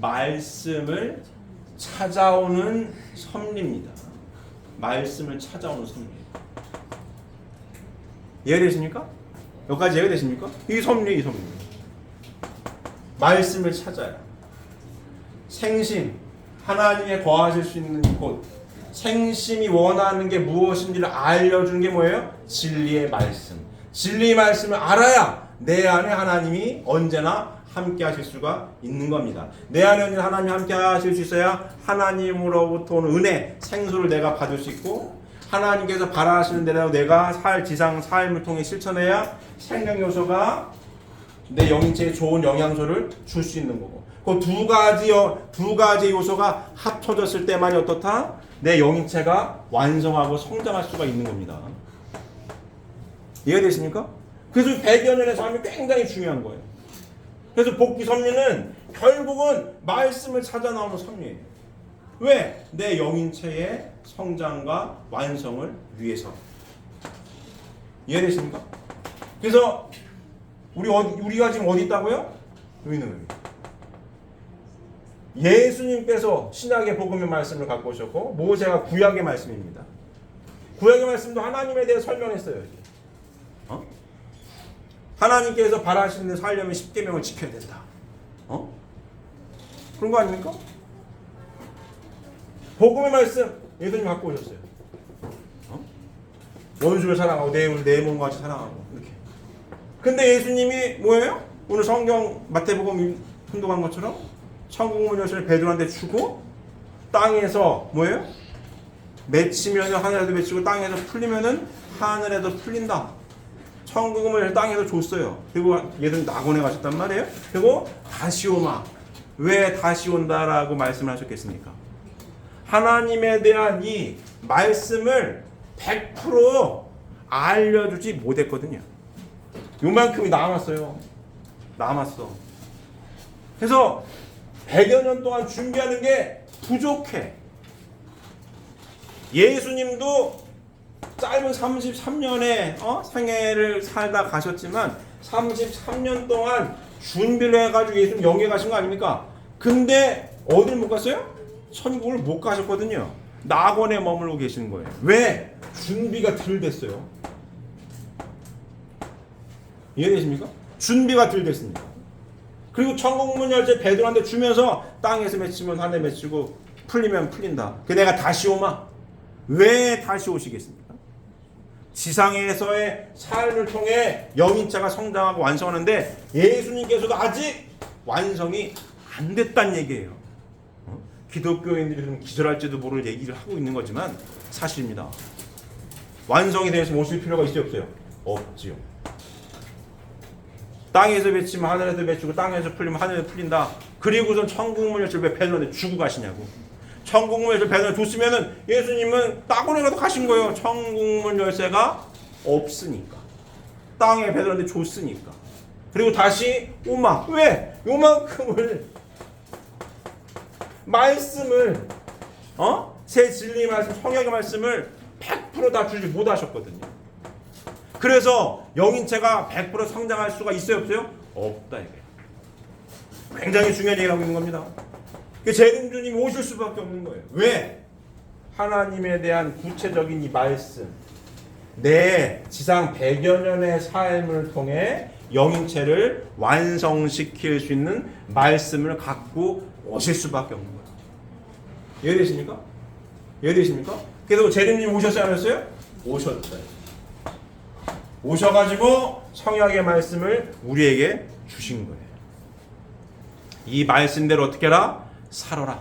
말씀을 찾아오는 섭리입니다. 말씀을 찾아오는 섭리예요. 이해되십니까? 여기까지 이해되십니까? 이 섭리. 말씀을 찾아요. 생심, 하나님의 거하실 수 있는 곳. 생심이 원하는 게 무엇인지를 알려주는 게 뭐예요? 진리의 말씀. 진리의 말씀을 알아야 내 안에 하나님이 언제나 함께 하실 수가 있는 겁니다. 내 안에 언제나 하나님이 함께 하실 수 있어야 하나님으로부터 오는 은혜, 생수를 내가 받을 수 있고 하나님께서 바라시는 대로 내가 지상 삶을 통해 실천해야 생명 요소가 내 영인체에 좋은 영양소를 줄 수 있는 거고 그 두 가지 요소가 합쳐졌을 때만이 어떻다? 내 영인체가 완성하고 성장할 수가 있는 겁니다. 이해되십니까? 그래서 100여 년의 삶이 굉장히 중요한 거예요. 그래서 복귀 섭리는 결국은 말씀을 찾아 나오는 섭리예요. 왜? 내 영인체의 성장과 완성을 위해서. 이해되십니까? 그래서 우리가 지금 어디 있다고요? 여기 있는 거예요. 예수님께서 신약의 복음의 말씀을 갖고 오셨고 모세가 구약의 말씀입니다. 구약의 말씀도 하나님에 대해 설명했어요. 하나님께서 바라시는 살려면 10계명을 지켜야 된다. 그런 거 아닙니까? 복음의 말씀 예수님 갖고 오셨어요. 원수를 사랑하고 내 몸과 같이 사랑하고 이렇게. 근데 예수님이 뭐예요? 오늘 성경 마태복음 훈독한 것처럼 천국문 열쇠를 베드로한테 주고 땅에서 뭐예요? 맺히면 하늘에도 맺히고 땅에서 풀리면은 하늘에도 풀린다. 천국문을 땅에서 줬어요. 그리고 얘들 낙원에 가셨단 말이에요. 그리고 다시 오마. 왜 다시 온다라고 말씀을 하셨겠습니까? 하나님에 대한 이 말씀을 100% 알려주지 못했거든요. 요만큼이 남았어요. 남았어. 그래서 100여 년 동안 준비하는 게 부족해. 예수님도 짧은 33년의 생애를 살다 가셨지만 33년 동안 준비를 해가지고 예수님 영계 가신 거 아닙니까? 근데 어딜 못 갔어요? 천국을 못 가셨거든요. 낙원에 머물고 계시는 거예요. 왜? 준비가 덜 됐어요. 이해되십니까? 준비가 덜 됐습니다. 그리고 천국문 열쇠 베드로한테 주면서 땅에서 맺히면 하늘에 맺히고 풀리면 풀린다. 그 내가 다시 오마. 왜 다시 오시겠습니까? 지상에서의 삶을 통해 영인체가 성장하고 완성하는데 예수님께서도 아직 완성이 안 됐다는 얘기예요. 기독교인들이 그럼 기절할지도 모를 얘기를 하고 있는 거지만 사실입니다. 완성이 돼서 오실 필요가 있어요, 없어요? 없지요. 땅에서 맺히면 하늘에도 맺히고 땅에서 풀리면 하늘에도 풀린다. 그리고선 천국문 열쇠를 왜 베드로한테 주고 가시냐고. 천국문 열쇠를 베드로한테 줬으면은 예수님은 낙원에라도 가신 거예요. 천국문 열쇠가 없으니까. 땅에 베드로한테 줬으니까. 그리고 다시 오마. 왜? 요만큼을 말씀을 새 진리 말씀, 성경의 말씀을 100% 다 주지 못하셨거든요. 그래서 영인체가 100% 성장할 수가 있어요, 없어요? 없다 이게. 굉장히 중요한 얘기를 하고 있는 겁니다. 재림주님이 오실 수밖에 없는 거예요. 왜? 하나님에 대한 구체적인 이 말씀, 내 지상 100여 년의 삶을 통해 영인체를 완성시킬 수 있는 말씀을 갖고 오실 수밖에 없는 거예요. 이해되십니까? 이해되십니까? 그래서 재림님 오셨어요, 안 오셨어요? 오셨어요. 오셔가지고 성약의 말씀을 우리에게 주신 거예요. 이 말씀대로 어떻게 해라? 살아라.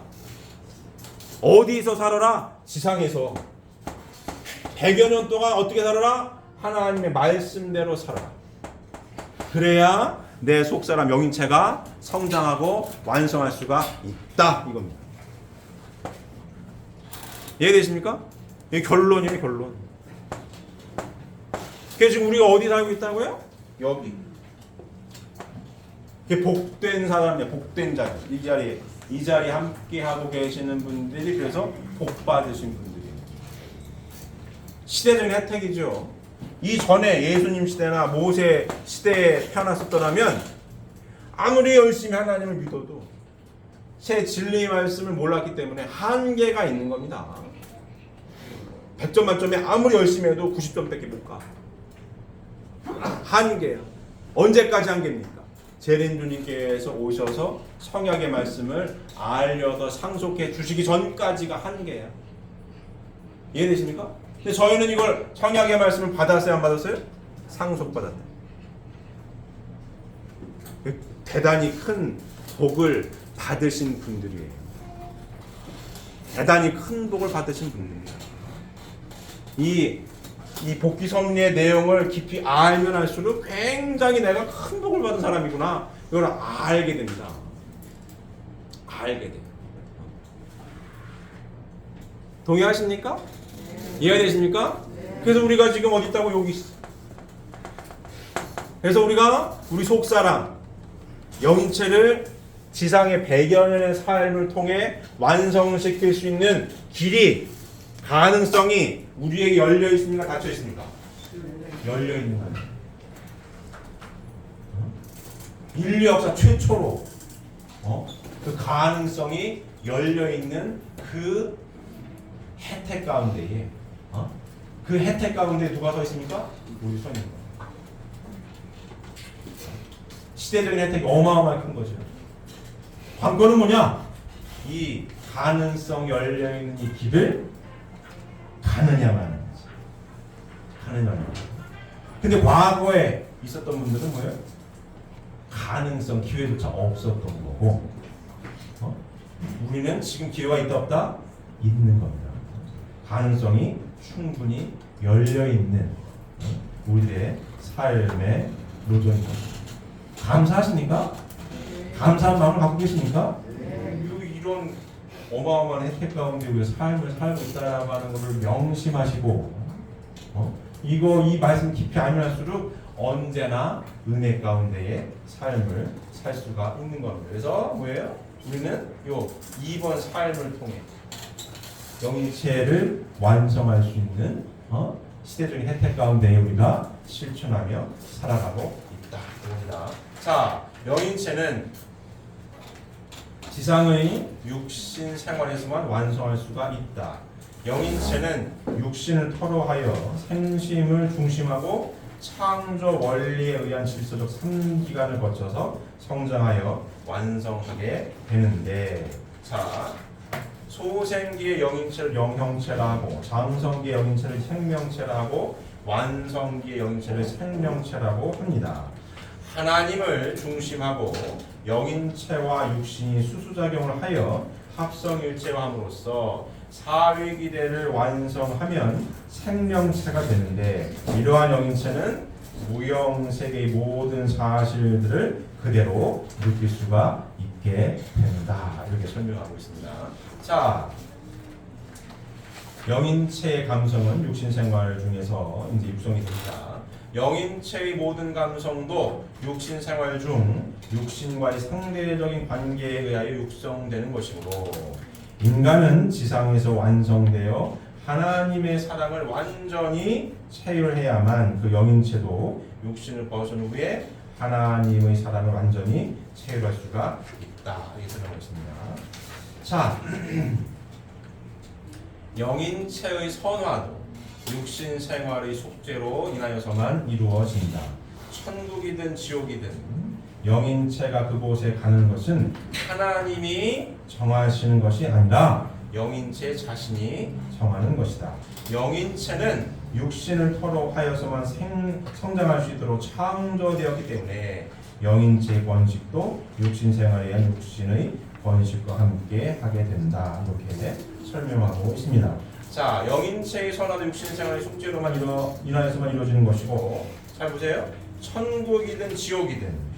어디서 살아라? 지상에서. 100여 년 동안 어떻게 살아라? 하나님의 말씀대로 살아라. 그래야 내 속사람 영인체가 성장하고 완성할 수가 있다 이겁니다. 이해되십니까? 이게 결론이에요, 결론. 그래서 지금 우리가 어디 살고 있다고요? 여기. 이게 복된 사람이야, 복된 자들. 이 자리에 함께 하고 계시는 분들이 그래서 복 받으신 분들이에요. 시대적인 혜택이죠. 이전에 예수님 시대나 모세 시대에 태어났었더라면 아무리 열심히 하나님을 믿어도 새 진리의 말씀을 몰랐기 때문에 한계가 있는 겁니다. 100점 만점에 아무리 열심히 해도 90점밖에 못 가. 한계야. 언제까지 한계입니까? 재림주님께서 오셔서 성약의 말씀을 알려서 상속해 주시기 전까지가 한계야. 이해되십니까? 근데 저희는 이걸 성약의 말씀을 받았어요, 안 받았어요? 상속받았다. 대단히 큰 복을 받으신 분들이에요. 대단히 큰 복을 받으신 분들이에요. 이 복귀 섭리의 내용을 깊이 알면 알수록 굉장히 내가 큰 복을 받은 사람이구나 이걸 알게 됩니다. 알게 돼요. 동의하십니까? 이해되십니까? 그래서 우리가 지금 어디 있다고? 여기 있어. 그래서 우리가 우리 속사람 영인체를 지상의 100여 년의 삶을 통해 완성시킬 수 있는 길이, 가능성이 우리에게 열려 있습니까? 닫혀 있습니까? 열려 있는 거예요. 인류 역사 최초로 그 가능성이 열려 있는 그 혜택 가운데에 그 혜택 가운데 누가 서 있습니까? 우리 서 있는 거예요. 시대적인 혜택이 어마어마하게 큰 거죠. 관건은 뭐냐? 이 가능성 열려 있는 이 길을 가느냐 마느냐. 가느냐 마느냐. 근데 과거에 있었던 분들은 뭐예요? 가능성, 기회조차 없었던 거고, 우리는 지금 기회가 있다 없다? 있는 겁니다. 가능성이 충분히 열려 있는 우리의 삶의 노전입니다. 감사하십니까? 감사한 마음을 갖고 계십니까? 이런 어마어마한 혜택 가운데 우리가 삶을 살고 있다고 하는 것을 명심하시고, 이 말씀 깊이 알면할수록 언제나 은혜 가운데의 삶을 살 수가 있는 겁니다. 그래서 뭐예요? 우리는 요 2번 삶을 통해 영인체를 완성할 수 있는 시대적인 혜택 가운데 우리가 실천하며 살아가고 있다. 봅니다. 자, 영인체는 지상의 육신 생활에서만 완성할 수가 있다. 영인체는 육신을 토로하여 생심을 중심하고 창조 원리에 의한 질서적 3기간을 거쳐서 성장하여 완성하게 되는데, 자, 소생기의 영인체를 영형체라 하고, 장성기의 영인체를 생명체라 하고, 완성기의 영인체를 생명체라고 합니다. 하나님을 중심하고 영인체와 육신이 수수작용을 하여 합성일체화함으로써 사위기대를 완성하면 생명체가 되는데, 이러한 영인체는 무형세계의 모든 사실들을 그대로 느낄 수가 있게 된다. 이렇게 설명하고 있습니다. 자, 영인체의 감성은 육신생활 중에서 이제 육성이 됩니다. 영인체의 모든 감성도 육신생활 중 육신과의 상대적인 관계에 의하여 육성되는 것이므로, 인간은 지상에서 완성되어 하나님의 사랑을 완전히 체휼해야만 그 영인체도 육신을 벗은 후에 하나님의 사랑을 완전히 체휼할 수가 있다. 이렇게 설명하고 있습니다. 자, 영인체의 선화도 육신 생활의 속죄로 인하여서만 이루어진다. 천국이든 지옥이든 영인체가 그곳에 가는 것은 하나님이 정하시는 것이 아니라 영인체 자신이 정하는 것이다. 영인체는 육신을 토로하여서만 성장할 수 있도록 창조되었기 때문에 영인체의 번식도 육신 생활에 의한 육신의 번식과 함께 하게 된다. 이렇게 설명하고 있습니다. 자, 영인체의 선화도 육신 생활의 속죄로만 인하여서만 이루어지는 것이고, 잘 보세요. 천국이든 지옥이든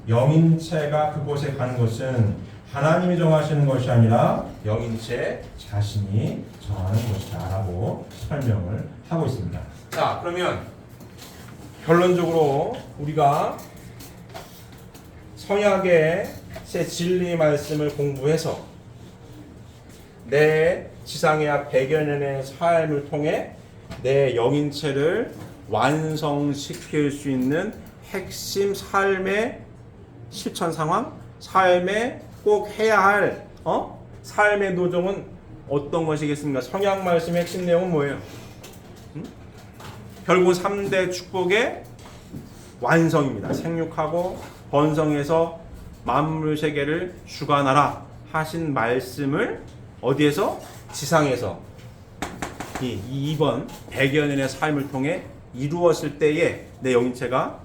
영인체가 그곳에 가는 것은 하나님이 정하시는 것이 아니라 영인체 자신이 정하는 것이다 라고 설명을 하고 있습니다. 자, 그러면 결론적으로 우리가 성약의 새 진리 말씀을 공부해서 내 지상의 약 100여 년의 삶을 통해 내 영인체를 완성시킬 수 있는 핵심 삶의 실천 상황, 삶에 꼭 해야 할 삶의 노정은 어떤 것이겠습니까? 성약 말씀의 핵심 내용은 뭐예요? 결국 3대 축복의 완성입니다. 생육하고 번성해서 만물 세계를 주관하라 하신 말씀을 어디에서? 지상에서 이번 100여 년의 삶을 통해 이루었을 때에 내 영인체가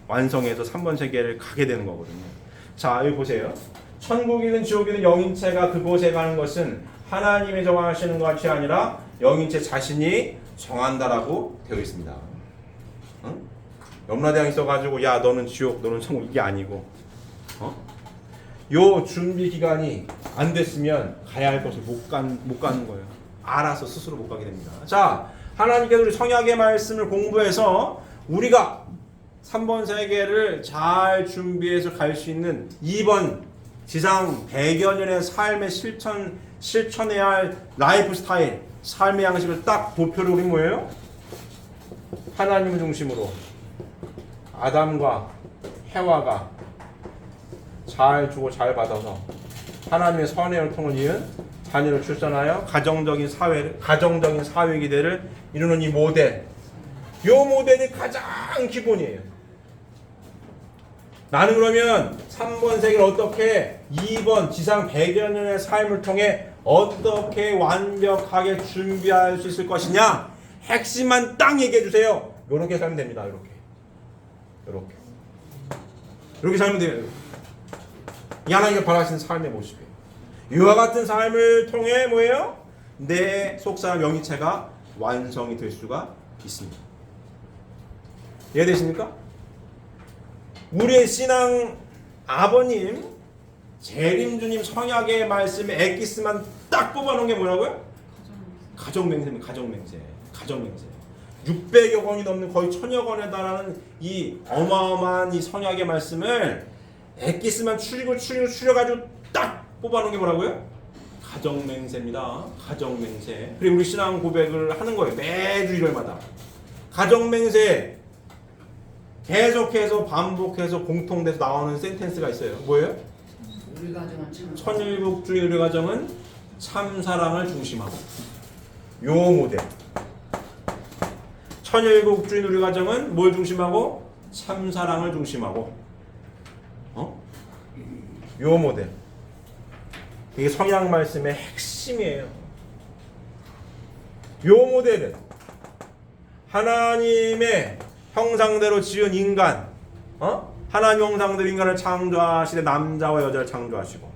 완성해서 3번 세계를 가게 되는 거거든요. 자, 여기 보세요. 천국이든 지옥이든 영인체가 그곳에 가는 것은 하나님이 정하시는 것이 아니라 영인체 자신이 정한다라고 되어 있습니다. 염라대왕 있어가지고 야 너는 지옥 너는 천국 이게 아니고 요 준비 기간이 안 됐으면 가야 할 곳을 못 가는 거예요. 알아서 스스로 못 가게 됩니다. 자, 하나님께서 우리 성약의 말씀을 공부해서 우리가 3번 세계를 잘 준비해서 갈 수 있는 2번 지상 100여 년의 삶의 실천해야 할 라이프 스타일, 삶의 양식을 딱 도표를 우리 뭐예요? 하나님을 중심으로 아담과 해와가 잘 주고 잘 받아서 하나님의 선의 통을 이은 자녀를 출산하여 가정적인 사회 기대를 이루는 이 모델, 이 모델이 가장 기본이에요. 나는 그러면 3번 세계를 어떻게 2번 지상 100여 년의 삶을 통해 어떻게 완벽하게 준비할 수 있을 것이냐? 핵심만 딱 얘기해 주세요. 이렇게 살면 됩니다. 이렇게. 이렇게 살면 돼요. 이 하나님이 바라시는 삶의 모습이에요. 이와 같은 삶을 통해 뭐예요? 내 속사람 영이체가 완성이 될 수가 있습니다. 이해되십니까? 우리의 신앙 아버님 재림주님 성약의 말씀에 엑기스만 딱 뽑아놓은 게 뭐라고요? 가정맹세입니다. 가정맹세 600여 권이 넘는 거의 1000여 권에 달하는 이 어마어마한 이 성약의 말씀을 엑기스만 추려가지고 딱 뽑아놓은 게 뭐라고요? 가정맹세입니다. 가정맹세. 그리고 우리 신앙 고백을 하는 거예요. 매주 일요일마다. 가정맹세 계속해서 반복해서 공통돼서 나오는 센텐스가 있어요. 뭐예요? 우리 가정은 참 천일국주의 우리 가정은 참사랑을 중심하고 요 모델. 천일국주의 우리 가정은 뭘 중심하고? 참사랑을 중심하고 요 모델. 이게 성약 말씀의 핵심이에요. 요 모델은 하나님의 형상대로 지은 인간, 하나님 형상대로 인간을 창조하시되 남자와 여자를 창조하시고,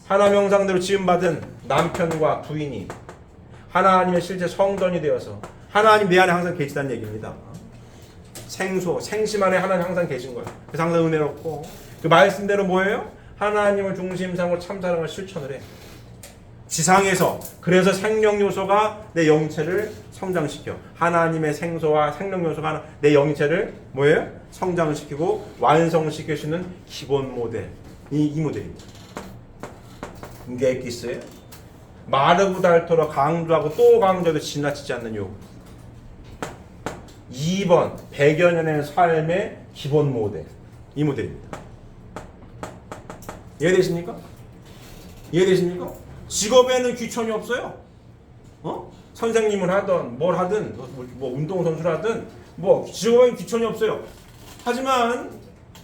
하나님 형상대로 지음받은 남편과 부인이 하나님의 실제 성전이 되어서 하나님 내 안에 항상 계시다는 얘기입니다. 생심 안에 하나님 항상 계신 거예요. 그래서 항상 은혜롭고 그 말씀대로 뭐예요? 하나님을 중심 삼고 참사랑을 실천을 해. 지상에서 그래서 생명 요소가 내 영체를 성장시켜. 하나님의 생소와 생명 요소가 내 영체를 뭐예요? 성장시키고 완성시킬 수 있는 기본 모델. 이 모델입니다. 이게 엑기스예요. 마르고 닳도록 강조하고 또 강조해도 지나치지 않는 요 2번 100여 년의 삶의 기본 모델. 이 모델입니다. 이해되십니까? 이해되십니까? 직업에는 귀천이 없어요. 선생님을 하든 뭘 하든 뭐 운동선수를 하든 뭐 직업에는 귀천이 없어요. 하지만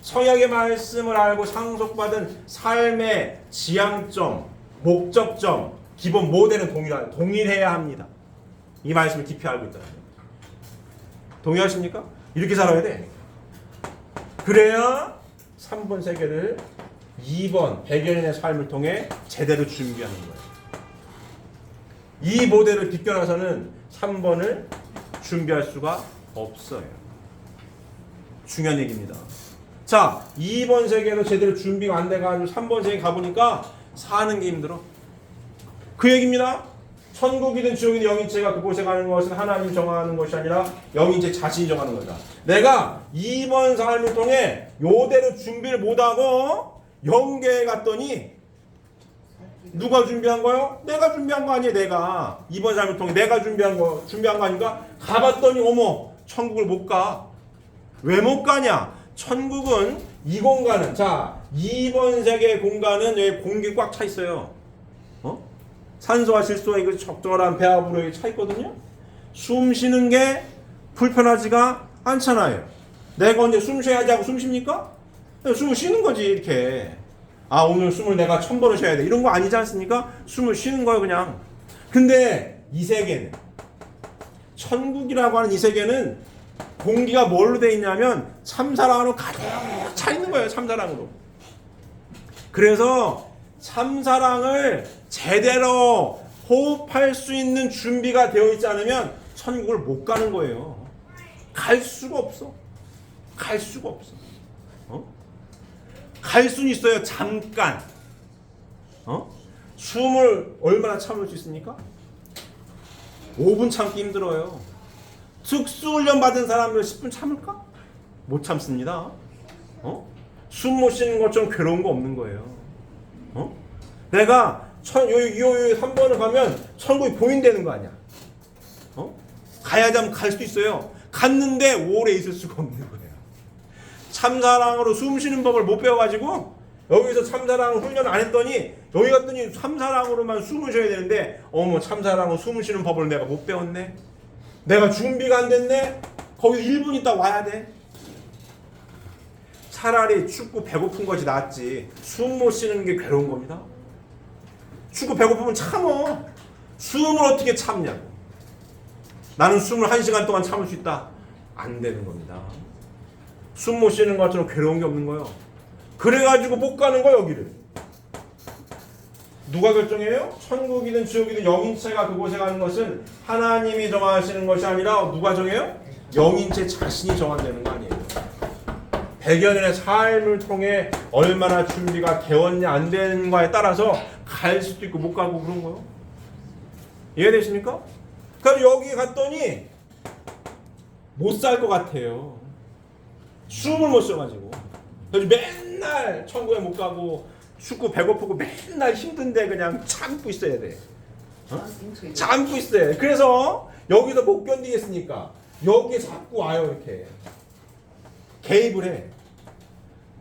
성약의 말씀을 알고 상속받은 삶의 지향점, 목적점, 기본 모델은 동일해야 합니다. 이 말씀을 깊이 알고 있다. 동의하십니까? 이렇게 살아야 돼. 그래야 3번 세계를 2번 100여 년의 삶을 통해 제대로 준비하는 거예요. 이 모델을 비껴나서는 3번을 준비할 수가 없어요. 중요한 얘기입니다. 자, 2번 세계로 제대로 준비가 안 돼가지고 3번 세계 가보니까 사는 게 힘들어. 그 얘기입니다. 천국이든 지옥이든 영인체가 그곳에 가는 것은 하나님 정하는 것이 아니라 영인체 자신이 정하는 거다. 내가 2번 삶을 통해 요대로 준비를 못하고 영계에 갔더니 누가 준비한 거요? 내가 준비한 거 아니에요. 내가 2번 삶을 통해 내가 준비한 거 아닌가? 가봤더니 어머 천국을 못 가. 왜 못 가냐? 천국은 이 공간은 2번 세계의 공간은 여기 공기 꽉 차 있어요. 산소와 질소가 이거 적절한 배합으로 여기 차 있거든요. 숨 쉬는 게 불편하지가 않잖아요. 내가 언제 숨 쉬어야지 하고 숨 쉽니까? 숨을 쉬는 거지 이렇게. 오늘 숨을 내가 1000번을 쉬어야 돼 이런 거 아니지 않습니까? 숨을 쉬는 거예요 그냥. 근데 이 세계는 천국이라고 하는 이 세계는 공기가 뭘로 돼 있냐면 참사랑으로 가득 차 있는 거예요. 참사랑으로. 그래서 참사랑을 제대로 호흡할 수 있는 준비가 되어 있지 않으면 천국을 못 가는 거예요. 갈 수가 없어. 갈 수가 없어. 갈 수는 있어요. 잠깐. 숨을 얼마나 참을 수 있습니까? 5분 참기 힘들어요. 특수훈련 받은 사람들 10분 참을까? 못 참습니다. 숨 못 쉬는 것처럼 괴로운 거 없는 거예요. 내가 여기 3번을 가면 천국이 보인다는 거 아니야. 가야 되면 갈 수도 있어요. 갔는데 오래 있을 수가 없는 거예요. 참사랑으로 숨 쉬는 법을 못 배워가지고 여기서 참사랑 훈련 안 했더니 여기 갔더니 참사랑으로만 숨을 쉬어야 되는데 어머 참사랑으로 숨을 쉬는 법을 내가 못 배웠네. 내가 준비가 안 됐네. 거기 1분 있다 와야 돼. 차라리 춥고 배고픈 것이 낫지 숨 못 쉬는 게 괴로운 겁니다. 춥고 배고프면 참어. 숨을 어떻게 참냐고. 나는 숨을 1시간 동안 참을 수 있다. 안 되는 겁니다. 숨 못 쉬는 것처럼 괴로운 게 없는 거예요. 그래가지고 못 가는 거예요, 여기를. 누가 결정해요? 천국이든 지옥이든 영인체가 그곳에 가는 것은 하나님이 정하시는 것이 아니라 누가 정해요? 영인체 자신이 정한다는 거 아니에요. 100여 년의 삶을 통해 얼마나 준비가 되었냐 안 되는가에 따라서 갈 수도 있고 못 가고 그런 거예요. 이해되십니까? 그럼 여기 갔더니 못 살 것 같아요. 숨을 못 쉬어가지고. 그래서 맨날 천국에 못 가고 춥고 배고프고 맨날 힘든데 그냥 참고 있어야 돼. 참고 있어야 돼. 그래서 여기서 못 견디겠으니까 여기에 자꾸 와요. 이렇게 개입을 해.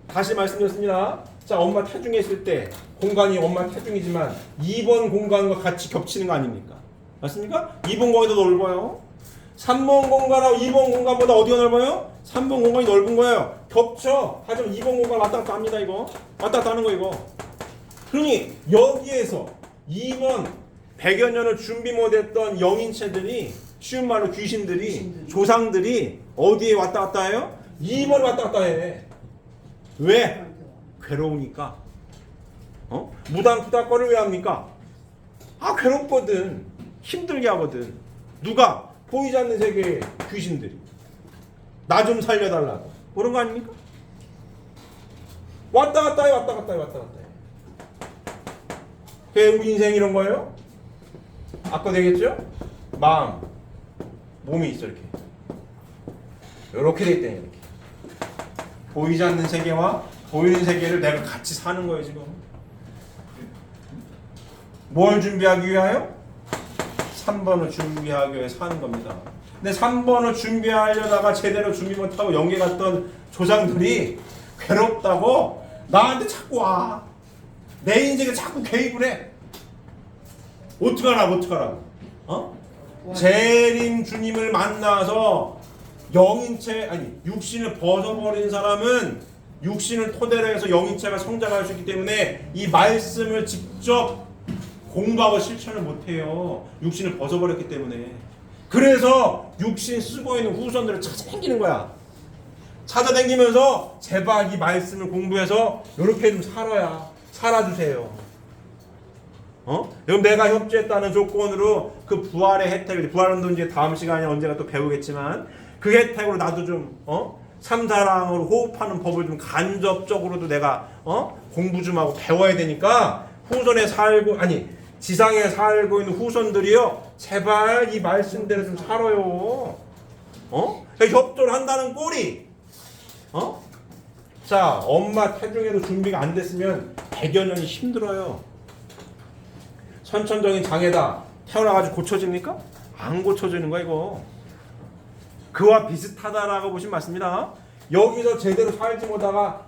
다시 말씀드렸습니다. 자, 엄마 태중에 있을 때 공간이 엄마 태중이지만 2번 공간과 같이 겹치는 거 아닙니까? 맞습니까? 2번 공간이 더 넓어요. 3번 공간하고 2번 공간보다 어디가 넓어요? 3번 공간이 넓은 거예요. 겹쳐. 하지만 2번 공간 왔다 갔다 합니다. 이거 왔다 갔다 하는 거 이거. 그러니 여기에서 2번 100여 년을 준비 못했던 영인체들이, 쉬운 말로 귀신들이, 조상들이 어디에 왔다 갔다 해요? 2번에 왔다 갔다 해. 왜? 괴로우니까. 무당투닥거리를 왜 합니까? 아, 괴롭거든. 힘들게 하거든. 누가? 보이지 않는 세계의 귀신들이. 나 좀 살려달라고. 그런 거 아닙니까? 왔다 갔다 해, 왔다 갔다 해, 왔다 갔다 해. 그게 우리 인생 이런 거예요? 아까 되겠죠? 마음, 몸이 있어, 이렇게. 이렇게 돼 있다니, 이렇게. 보이지 않는 세계와 보이는 세계를 내가 같이 사는 거예요, 지금. 뭘 준비하기 위하여? 3번을 준비하기 위해 사는 겁니다. 근데 3번을 준비하려다가 제대로 준비 못하고 연계 갔던 조상들이 괴롭다고 나한테 자꾸 와. 내 인생에 자꾸 개입을 해. 어떡하라고. 재림 주님을 만나서 영인체, 아니 육신을 벗어버린 사람은 육신을 토대로 해서 영인체가 성장할 수 있기 때문에 이 말씀을 직접 공부하고 실천을 못해요. 육신을 벗어버렸기 때문에. 그래서 육신 쓰고 있는 후손들을 찾아다니는 거야. 찾아다니면서 제발 이 말씀을 공부해서 이렇게 좀 살아주세요. 그럼 내가 협조했다는 조건으로 그 부활의 혜택을, 부활은 이제 다음 시간에 언제가 또 배우겠지만 그 혜택으로 나도 좀 삼사랑으로 호흡하는 법을 좀 간접적으로도 내가 공부 좀 하고 배워야 되니까 후손에 살고, 아니 지상에 살고 있는 후손들이요, 제발 이 말씀대로 좀 살아요. 협조를 한다는 꼴이. 자, 엄마 태중에도 준비가 안 됐으면 100여 년이 힘들어요. 선천적인 장애다 태어나가지고 고쳐집니까? 안 고쳐지는 거야 이거. 그와 비슷하다라고 보시면 맞습니다. 여기서 제대로 살지 못하다가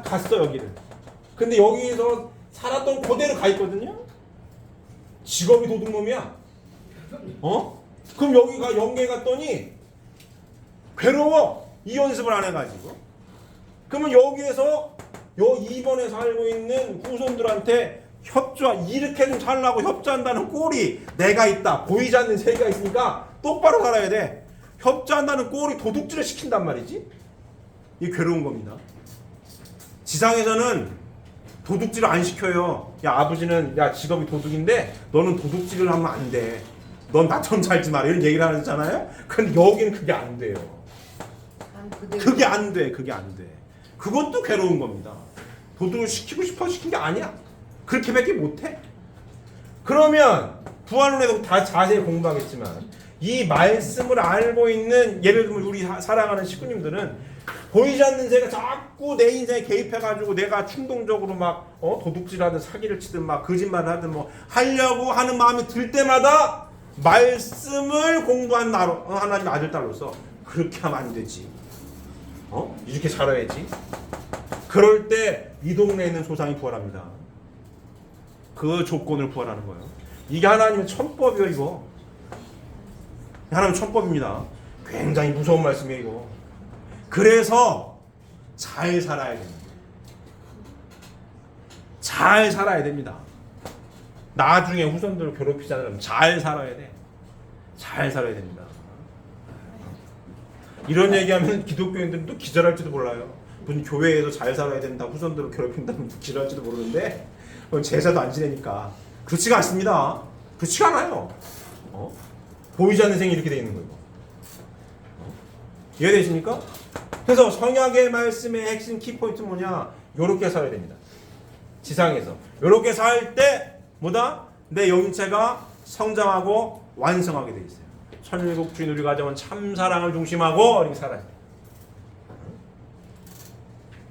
갔어 여기를. 근데 여기서 살았던 그대로 가 있거든요. 직업이 도둑놈이야. 그럼 여기가 연계 갔더니 괴로워. 이 연습을 안 해가지고. 그러면 여기에서 2번에 살고 있는 후손들한테 이렇게 좀 살라고 협조한다는 꼴이 내가 있다. 보이지 않는 세계가 있으니까 똑바로 살아야 돼. 협조한다는 꼴이 도둑질을 시킨단 말이지. 이게 괴로운 겁니다. 지상에서는 도둑질을 안 시켜요. 야, 아버지는 직업이 도둑인데 너는 도둑질을 하면 안 돼. 넌 나처럼 살지 마라. 이런 얘기를 하잖아요. 근데 여기는 그게 안 돼요. 그게 안 돼. 그것도 괴로운 겁니다. 도둑을 시키고 싶어 시킨 게 아니야. 그렇게밖에 못해. 그러면 부활론에도 다 자세히 공부하겠지만 이 말씀을 알고 있는, 예를 들면 우리 사랑하는 식구님들은 보이지 않는 새가 자꾸 내 인생에 개입해가지고 내가 충동적으로 막 도둑질하든 사기를 치든 막 거짓말을 하든 뭐 하려고 하는 마음이 들 때마다 말씀을 공부한 하나님 아들 딸로서 그렇게 하면 안 되지. 이렇게 살아야지. 그럴 때 이 동네에 있는 조상이 부활합니다. 그 조건을 부활하는 거예요. 이게 하나님의 천법이에요, 이거. 하나님의 천법입니다. 굉장히 무서운 말씀이에요, 이거. 그래서 잘 살아야 됩니다. 잘 살아야 됩니다. 나중에 후손들을 괴롭히지 않으려면 잘 살아야 돼. 잘 살아야 됩니다. 이런 얘기하면 기독교인들은 또 기절할지도 몰라요. 무슨 교회에서 잘 살아야 된다, 후손들을 괴롭힌다면 기절할지도 모르는데 그건 제사도 안 지내니까 그렇지가 않습니다. 그렇지가 않아요. 보이지 않는 생이 이렇게 돼 있는 거예요. 이해되십니까? 그래서 성약의 말씀의 핵심 키포인트는 뭐냐? 요렇게 살아야 됩니다. 지상에서 요렇게 살 때 뭐다? 내 영체가 성장하고 완성하게 돼 있어요. 천일국 주인 우리 가정은 참 사랑을 중심하고 이렇게 살아야 돼요.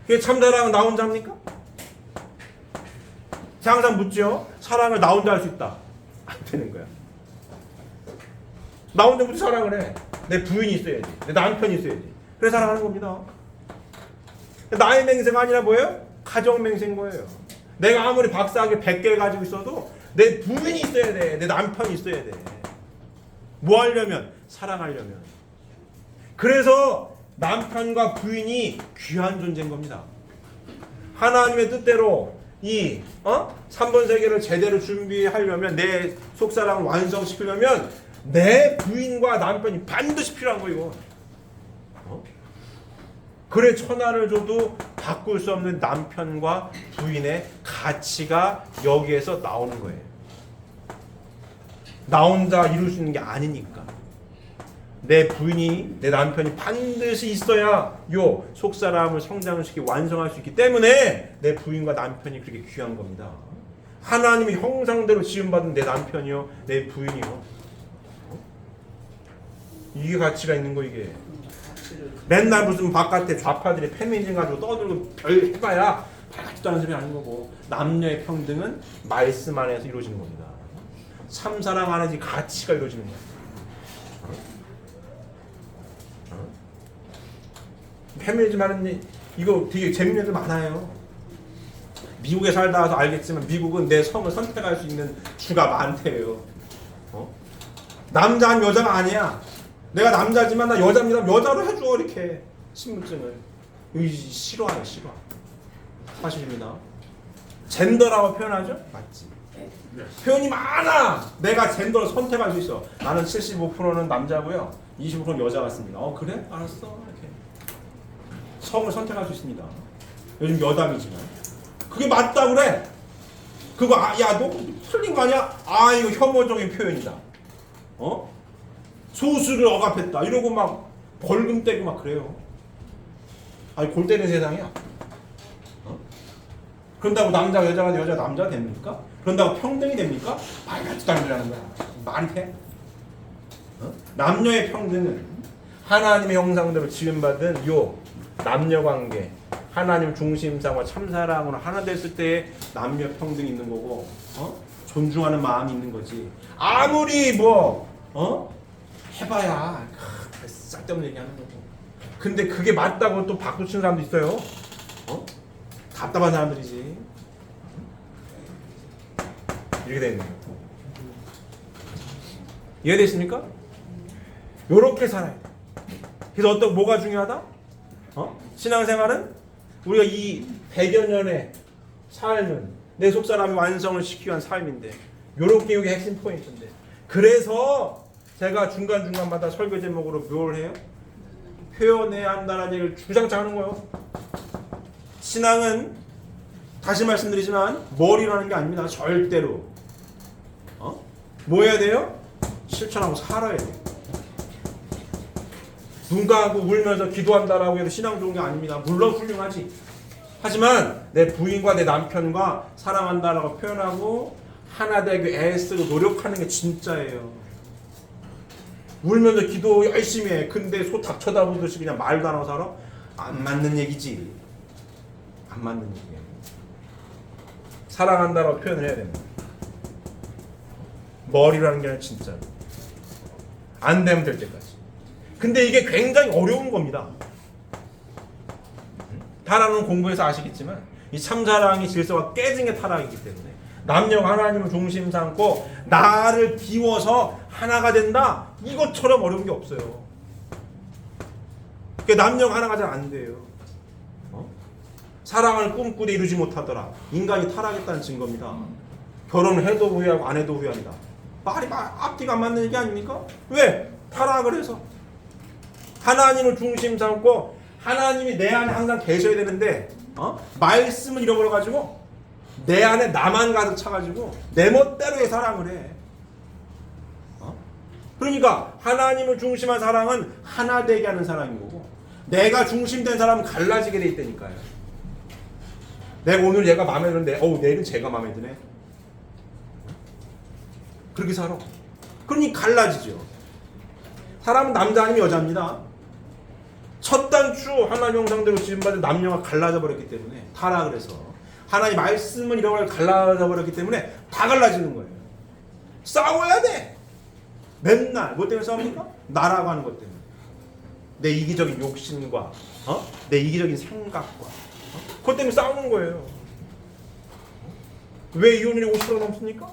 그게 참 사랑은 나 혼자입니까? 항상 묻죠. 사랑을 나 혼자 할 수 있다. 안 되는 거야. 나 혼자부터 사랑을 해. 내 부인이 있어야지. 내 남편이 있어야지. 그래 사랑하는 겁니다. 나의 맹세가 아니라 뭐예요? 가정 맹세인 거예요. 내가 아무리 박사학위 100개를 가지고 있어도 내 부인이 있어야 돼. 내 남편이 있어야 돼. 뭐 하려면? 사랑하려면. 그래서 남편과 부인이 귀한 존재인 겁니다. 하나님의 뜻대로 이 3번 세계를 제대로 준비하려면 내 속사랑을 완성시키려면 내 부인과 남편이 반드시 필요한 거예요. 그래 천하를 줘도 바꿀 수 없는 남편과 부인의 가치가 여기에서 나오는 거예요. 나 혼자 이룰 수 있는 게 아니니까. 내 부인이 내 남편이 반드시 있어야 요 속사람을 성장시키고 완성할 수 있기 때문에 내 부인과 남편이 그렇게 귀한 겁니다. 하나님의 형상대로 지음받은 내 남편이요 내 부인이요 이게 가치가 있는 거. 이게 맨날 무슨 바깥에 좌파들이 페미니즘 가지고 떠들고 별 해봐야 발 같지도 않은 소리 하는 거고, 남녀의 평등은 말씀 안에서 이루어지는 겁니다. 참사랑 안에서 가치가 이루어지는 거예요. 페미니즘 하는 이거 되게 재밌는 애들 많아요. 미국에 살다 와서 알겠지만 미국은 내 성을 선택할 수 있는 주가 많대요. 남자는 여자가 아니야. 내가 남자지만 나 여자입니다. 여자로 해줘 이렇게 신분증을. 싫어요, 싫어. 사실입니다. 젠더라고 표현하죠? 맞지. 표현이 많아. 내가 젠더를 선택할 수 있어. 나는 75%는 남자고요, 25%는 여자 같습니다. 그래? 알았어. 이렇게 성을 선택할 수 있습니다. 요즘 여담이지만 그게 맞다 그래. 그거 야 너 틀린 거 아니야? 이거 혐오적인 표현이다. 소수를 억압했다 이러고 막 벌금 떼고 막 그래요. 골 때리는 세상이야. 그런다고 남자 여자가 여자 남자 됩니까? 그런다고 평등이 됩니까? 말 같지도 않은 소리 하는 거야. 말이 돼? 남녀의 평등은 하나님의 형상대로 지음받은 요 남녀관계, 하나님 중심상과 참사랑으로 하나 됐을 때 남녀 평등이 있는 거고, 존중하는 마음이 있는 거지. 아무리 해봐야 쓸데없는 얘기하는 거고. 근데 그게 맞다고 또 박수치는 사람도 있어요. 답답한 사람들이지. 이렇게 되는 거예요. 이해되십니까? 요렇게 살아야 돼. 그래서 뭐가 중요하다? 신앙생활은 우리가 이 100여 년의 삶은 내 속사람의 완성을 시키기 위한 삶인데, 요렇게 이게 핵심 포인트인데, 그래서 제가 중간중간마다 설교 제목으로 뭘 해요? 표현해야 한다는 얘기를 주장창 하는 거예요. 신앙은 다시 말씀드리지만 머리라는 게 아닙니다. 절대로. 뭐 해야 돼요? 실천하고 살아야 돼요. 눈 감고 울면서 기도한다라고 해서 신앙 좋은 게 아닙니다. 물론 훌륭하지. 하지만 내 부인과 내 남편과 사랑한다라고 표현하고 하나 되기 애쓰고 노력하는 게 진짜예요. 울면서 기도 열심히 해. 근데 소 닭 쳐다보듯이 그냥 말도 안 하고 살아? 안 맞는 얘기지. 안 맞는 얘기야. 사랑한다라고 표현을 해야 됩니다. 머리라는 게 아니라 진짜로. 안 되면 될 때까지. 근데 이게 굉장히 어려운 겁니다. 타락은 공부해서 아시겠지만 이 참사랑의 질서가 깨진 게 타락이기 때문에 남녀가 하나님을 중심 삼고 나를 비워서 하나가 된다, 이것처럼 어려운 게 없어요. 남녀가 하나가 잘 안 돼요. 사랑을 꿈꾸되 이루지 못하더라. 인간이 타락했다는 증거입니다. 결혼을 해도 후회하고 안 해도 후회한다. 말이 앞뒤가 안 맞는 얘기 아닙니까? 왜? 타락을 해서. 하나님을 중심 삼고 하나님이 내 안에 항상 계셔야 되는데 말씀을 잃어버려가지고 내 안에 나만 가득 차가지고 내 멋대로의 사랑을 해. 그러니까 하나님을 중심한 사랑은 하나 되게 하는 사랑인 거고 내가 중심된 사람은 갈라지게 돼 있다니까요. 내가 오늘 얘가 마음에 드는데 내일은 쟤가 마음에 드네. 그렇게 살아. 그러니 갈라지죠. 사람은 남자 아니면 여자입니다. 첫 단추 하나님 형상대로 지음받은 남녀가 갈라져 버렸기 때문에 타락을 해서 하나님 말씀을 잃어버려 갈라져 버렸기 때문에 다 갈라지는 거예요. 싸워야 돼. 맨날 뭐 때문에 싸웁니까? 나라고 하는 것 때문에. 내 이기적인 욕심과 내 이기적인 생각과 그것 때문에 싸우는 거예요. 왜 이혼율이 50% 넘습니까?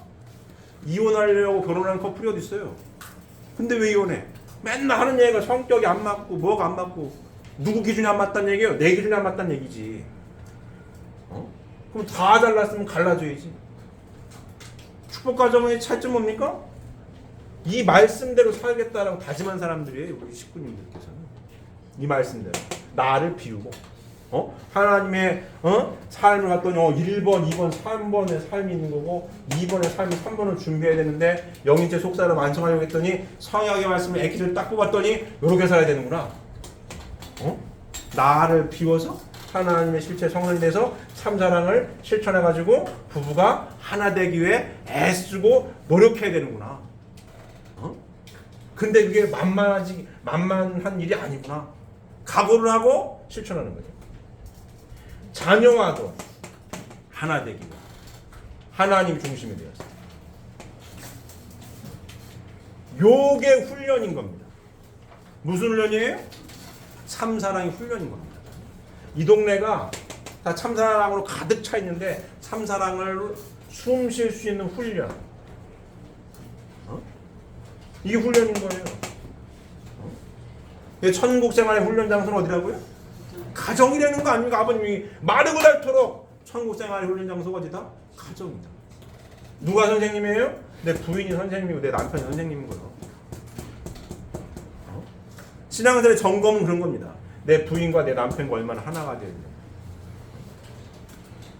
이혼하려고 결혼하는 커플이 어디 있어요? 근데 왜 이혼해? 맨날 하는 얘기가 성격이 안 맞고 뭐가 안 맞고 누구 기준이 안 맞다는 얘기예요? 내 기준이 안 맞다는 얘기지. 그럼 다 잘났으면 갈라줘야지. 축복 가정의 차이점 뭡니까? 이 말씀대로 살겠다라고 다짐한 사람들이에요. 우리 식구님들께서는 이 말씀대로 나를 비우고 하나님의 삶을 갖더니 1번, 2번, 3번의 삶이 있는 거고 2번의 삶이 3번을 준비해야 되는데 영인체 속사를 완성하려고 했더니 성약의 말씀을 애기를 딱 뽑았더니 이렇게 살아야 되는구나. 나를 비워서 하나님의 실체 성령이 돼서 참사랑을 실천해가지고 부부가 하나 되기 위해 애쓰고 노력해야 되는구나. 근데 그게 만만한 일이 아니구나. 각오를 하고 실천하는 거죠. 자녀와도 하나 되기 위해 하나님 중심이 되었어요. 요게 훈련인 겁니다. 무슨 훈련이에요? 참사랑의 훈련인 겁니다. 이 동네가 다 참사랑으로 가득 차 있는데 참사랑을 숨 쉴 수 있는 훈련. 이게 훈련인 거예요. 천국 생활의 훈련 장소는 어디라고요? 가정이라는 거 아닙니까? 아버님이 마르고 닳도록 천국 생활의 훈련 장소가 어디다? 가정이다. 누가 선생님이에요? 내 부인이 선생님이고 내 남편이 선생님인 거예요. 신앙생활의 점검은 그런 겁니다. 내 부인과 내 남편과 얼마나 하나가 되어 있냐.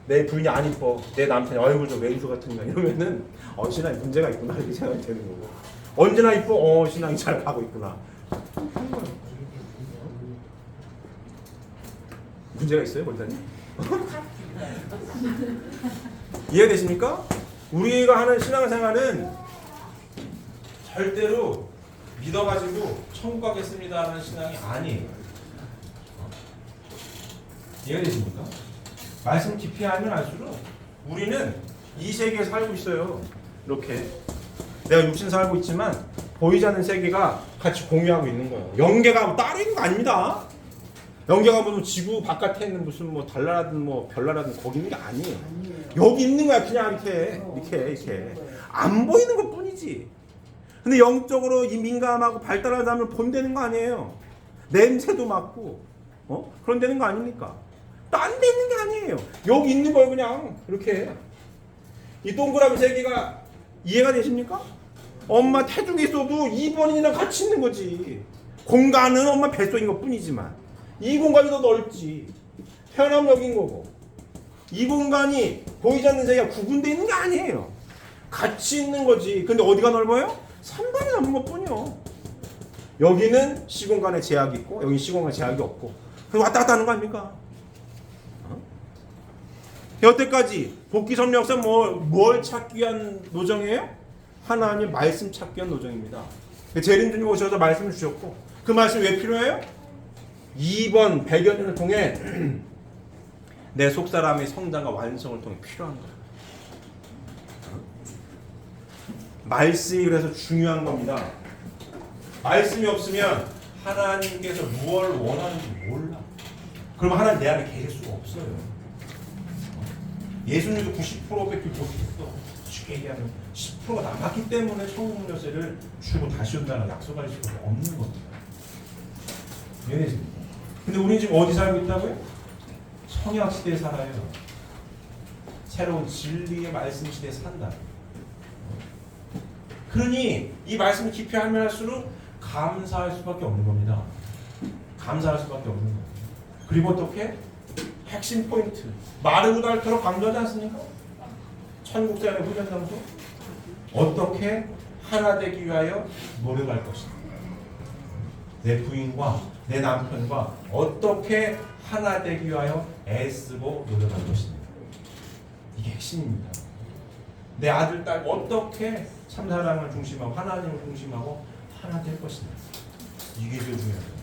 내 부인이 안 이뻐, 내 남편이 얼굴 좀 왼수 같은가 이러면은 신앙에 문제가 있구나 이렇게 생각이 되는 거고. 언제나 이뻐, 신앙이 잘 가고 있구나. 문제가 있어요, 원장님? 이해되십니까? 우리가 하는 신앙생활은 절대로 믿어가지고 천국 가겠습니다 하는 신앙이 아니에요. 이해되십니까? 말씀 깊이 하면 할수록 우리는 이 세계에 살고 있어요. 이렇게 내가 육신 살고 있지만 보이지 않는 세계가 같이 공유하고 있는 거예요. 영계가 따로 있는 거 아닙니다. 영계가 무슨 지구 바깥에 있는 무슨 뭐 달나라든 뭐 별나라든 거기 있는 게 아니에요. 여기 있는 거야. 그냥 이렇게 안 보이는 것 뿐이지. 근데 영적으로 이 민감하고 발달하다면 본다는 거 아니에요. 냄새도 맡고 그런 데는 거 아닙니까? 딴 데 있는 게 아니에요. 여기 있는 거예요. 그냥 이렇게 이 동그라미 세 개가 이해가 되십니까? 엄마 태중에 있어도 2번이랑 같이 있는 거지. 공간은 엄마 뱃속인 것 뿐이지만 이 공간이 더 넓지. 태어나면 여긴 거고 이 공간이 보이지 않는 세계가 구분되어 있는 게 아니에요. 같이 있는 거지. 근데 어디가 넓어요? 3번이 넘은 것 뿐이요. 여기는 시공간에 제약이 있고 여기는 시공간에 제약이 없고 그래서 왔다 갔다 하는 거 아닙니까? 여태까지 복귀 성령사 뭘 찾기 위한 노정이에요? 하나님 말씀 찾기 위한 노정입니다. 재림주님 오셔서 말씀을 주셨고 그 말씀이 왜 필요해요? 2번 100여 년을 통해 내 속사람의 성장과 완성을 통해 필요한 거예요. 말씀이 그래서 중요한 겁니다. 말씀이 없으면 하나님께서 무엇을 원하는지 몰라. 그럼 하나님 내 안에 계실 수가 없어요. 예수님도 90%밖에 못 있어. 쉽게 얘기하면 10%가 남았기 때문에 천국 열쇠를 주고 다시 온다는 약속할 수가 없는 겁니다. 이해되십니까? 근데 우리는 지금 어디 살고 있다고요? 성약 시대에 살아요. 새로운 진리의 말씀 시대에 산다. 그러니 이 말씀을 깊이 하면 할수록 감사할 수밖에 없는 겁니다. 감사할 수밖에 없는 거예요. 그리고 어떻게? 핵심 포인트. 마르고 닳도록 강조하지 않습니까? 천국자의 훈련 장소. 어떻게 하나 되기 위하여 노력할 것인가. 내 부인과 내 남편과 어떻게 하나 되기 위하여 애쓰고 노력할 것인가. 이게 핵심입니다. 내 아들, 딸 어떻게 참사랑을 중심하고 하나님을 중심하고 하나 될 것인가. 이게 제일 중요합니다.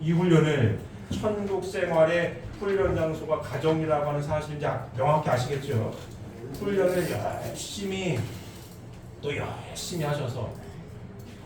이 훈련을 천국 생활의 훈련 장소가 가정이라고 하는 사실 이제 명확히 아시겠죠? 훈련을 열심히 또 열심히 하셔서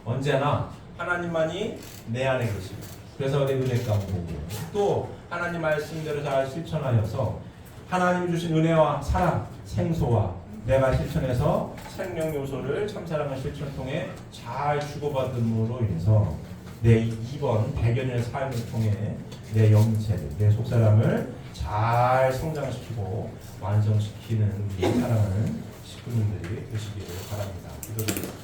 언제나 하나님만이 내 안에 계시고 그래서 내 은혜 가운데 또 하나님 말씀대로 잘 실천하여서 하나님 주신 은혜와 사랑, 생소와 내가 실천해서 생명 요소를 참사랑의 실천 통해 잘 주고받음으로 인해서 내 이번 100여년의 삶을 통해 내 영체를, 내 속사람을 잘 성장시키고 완성시키는 우리 사랑하는 식구님들이 되시기를 바랍니다. 기도드립니다.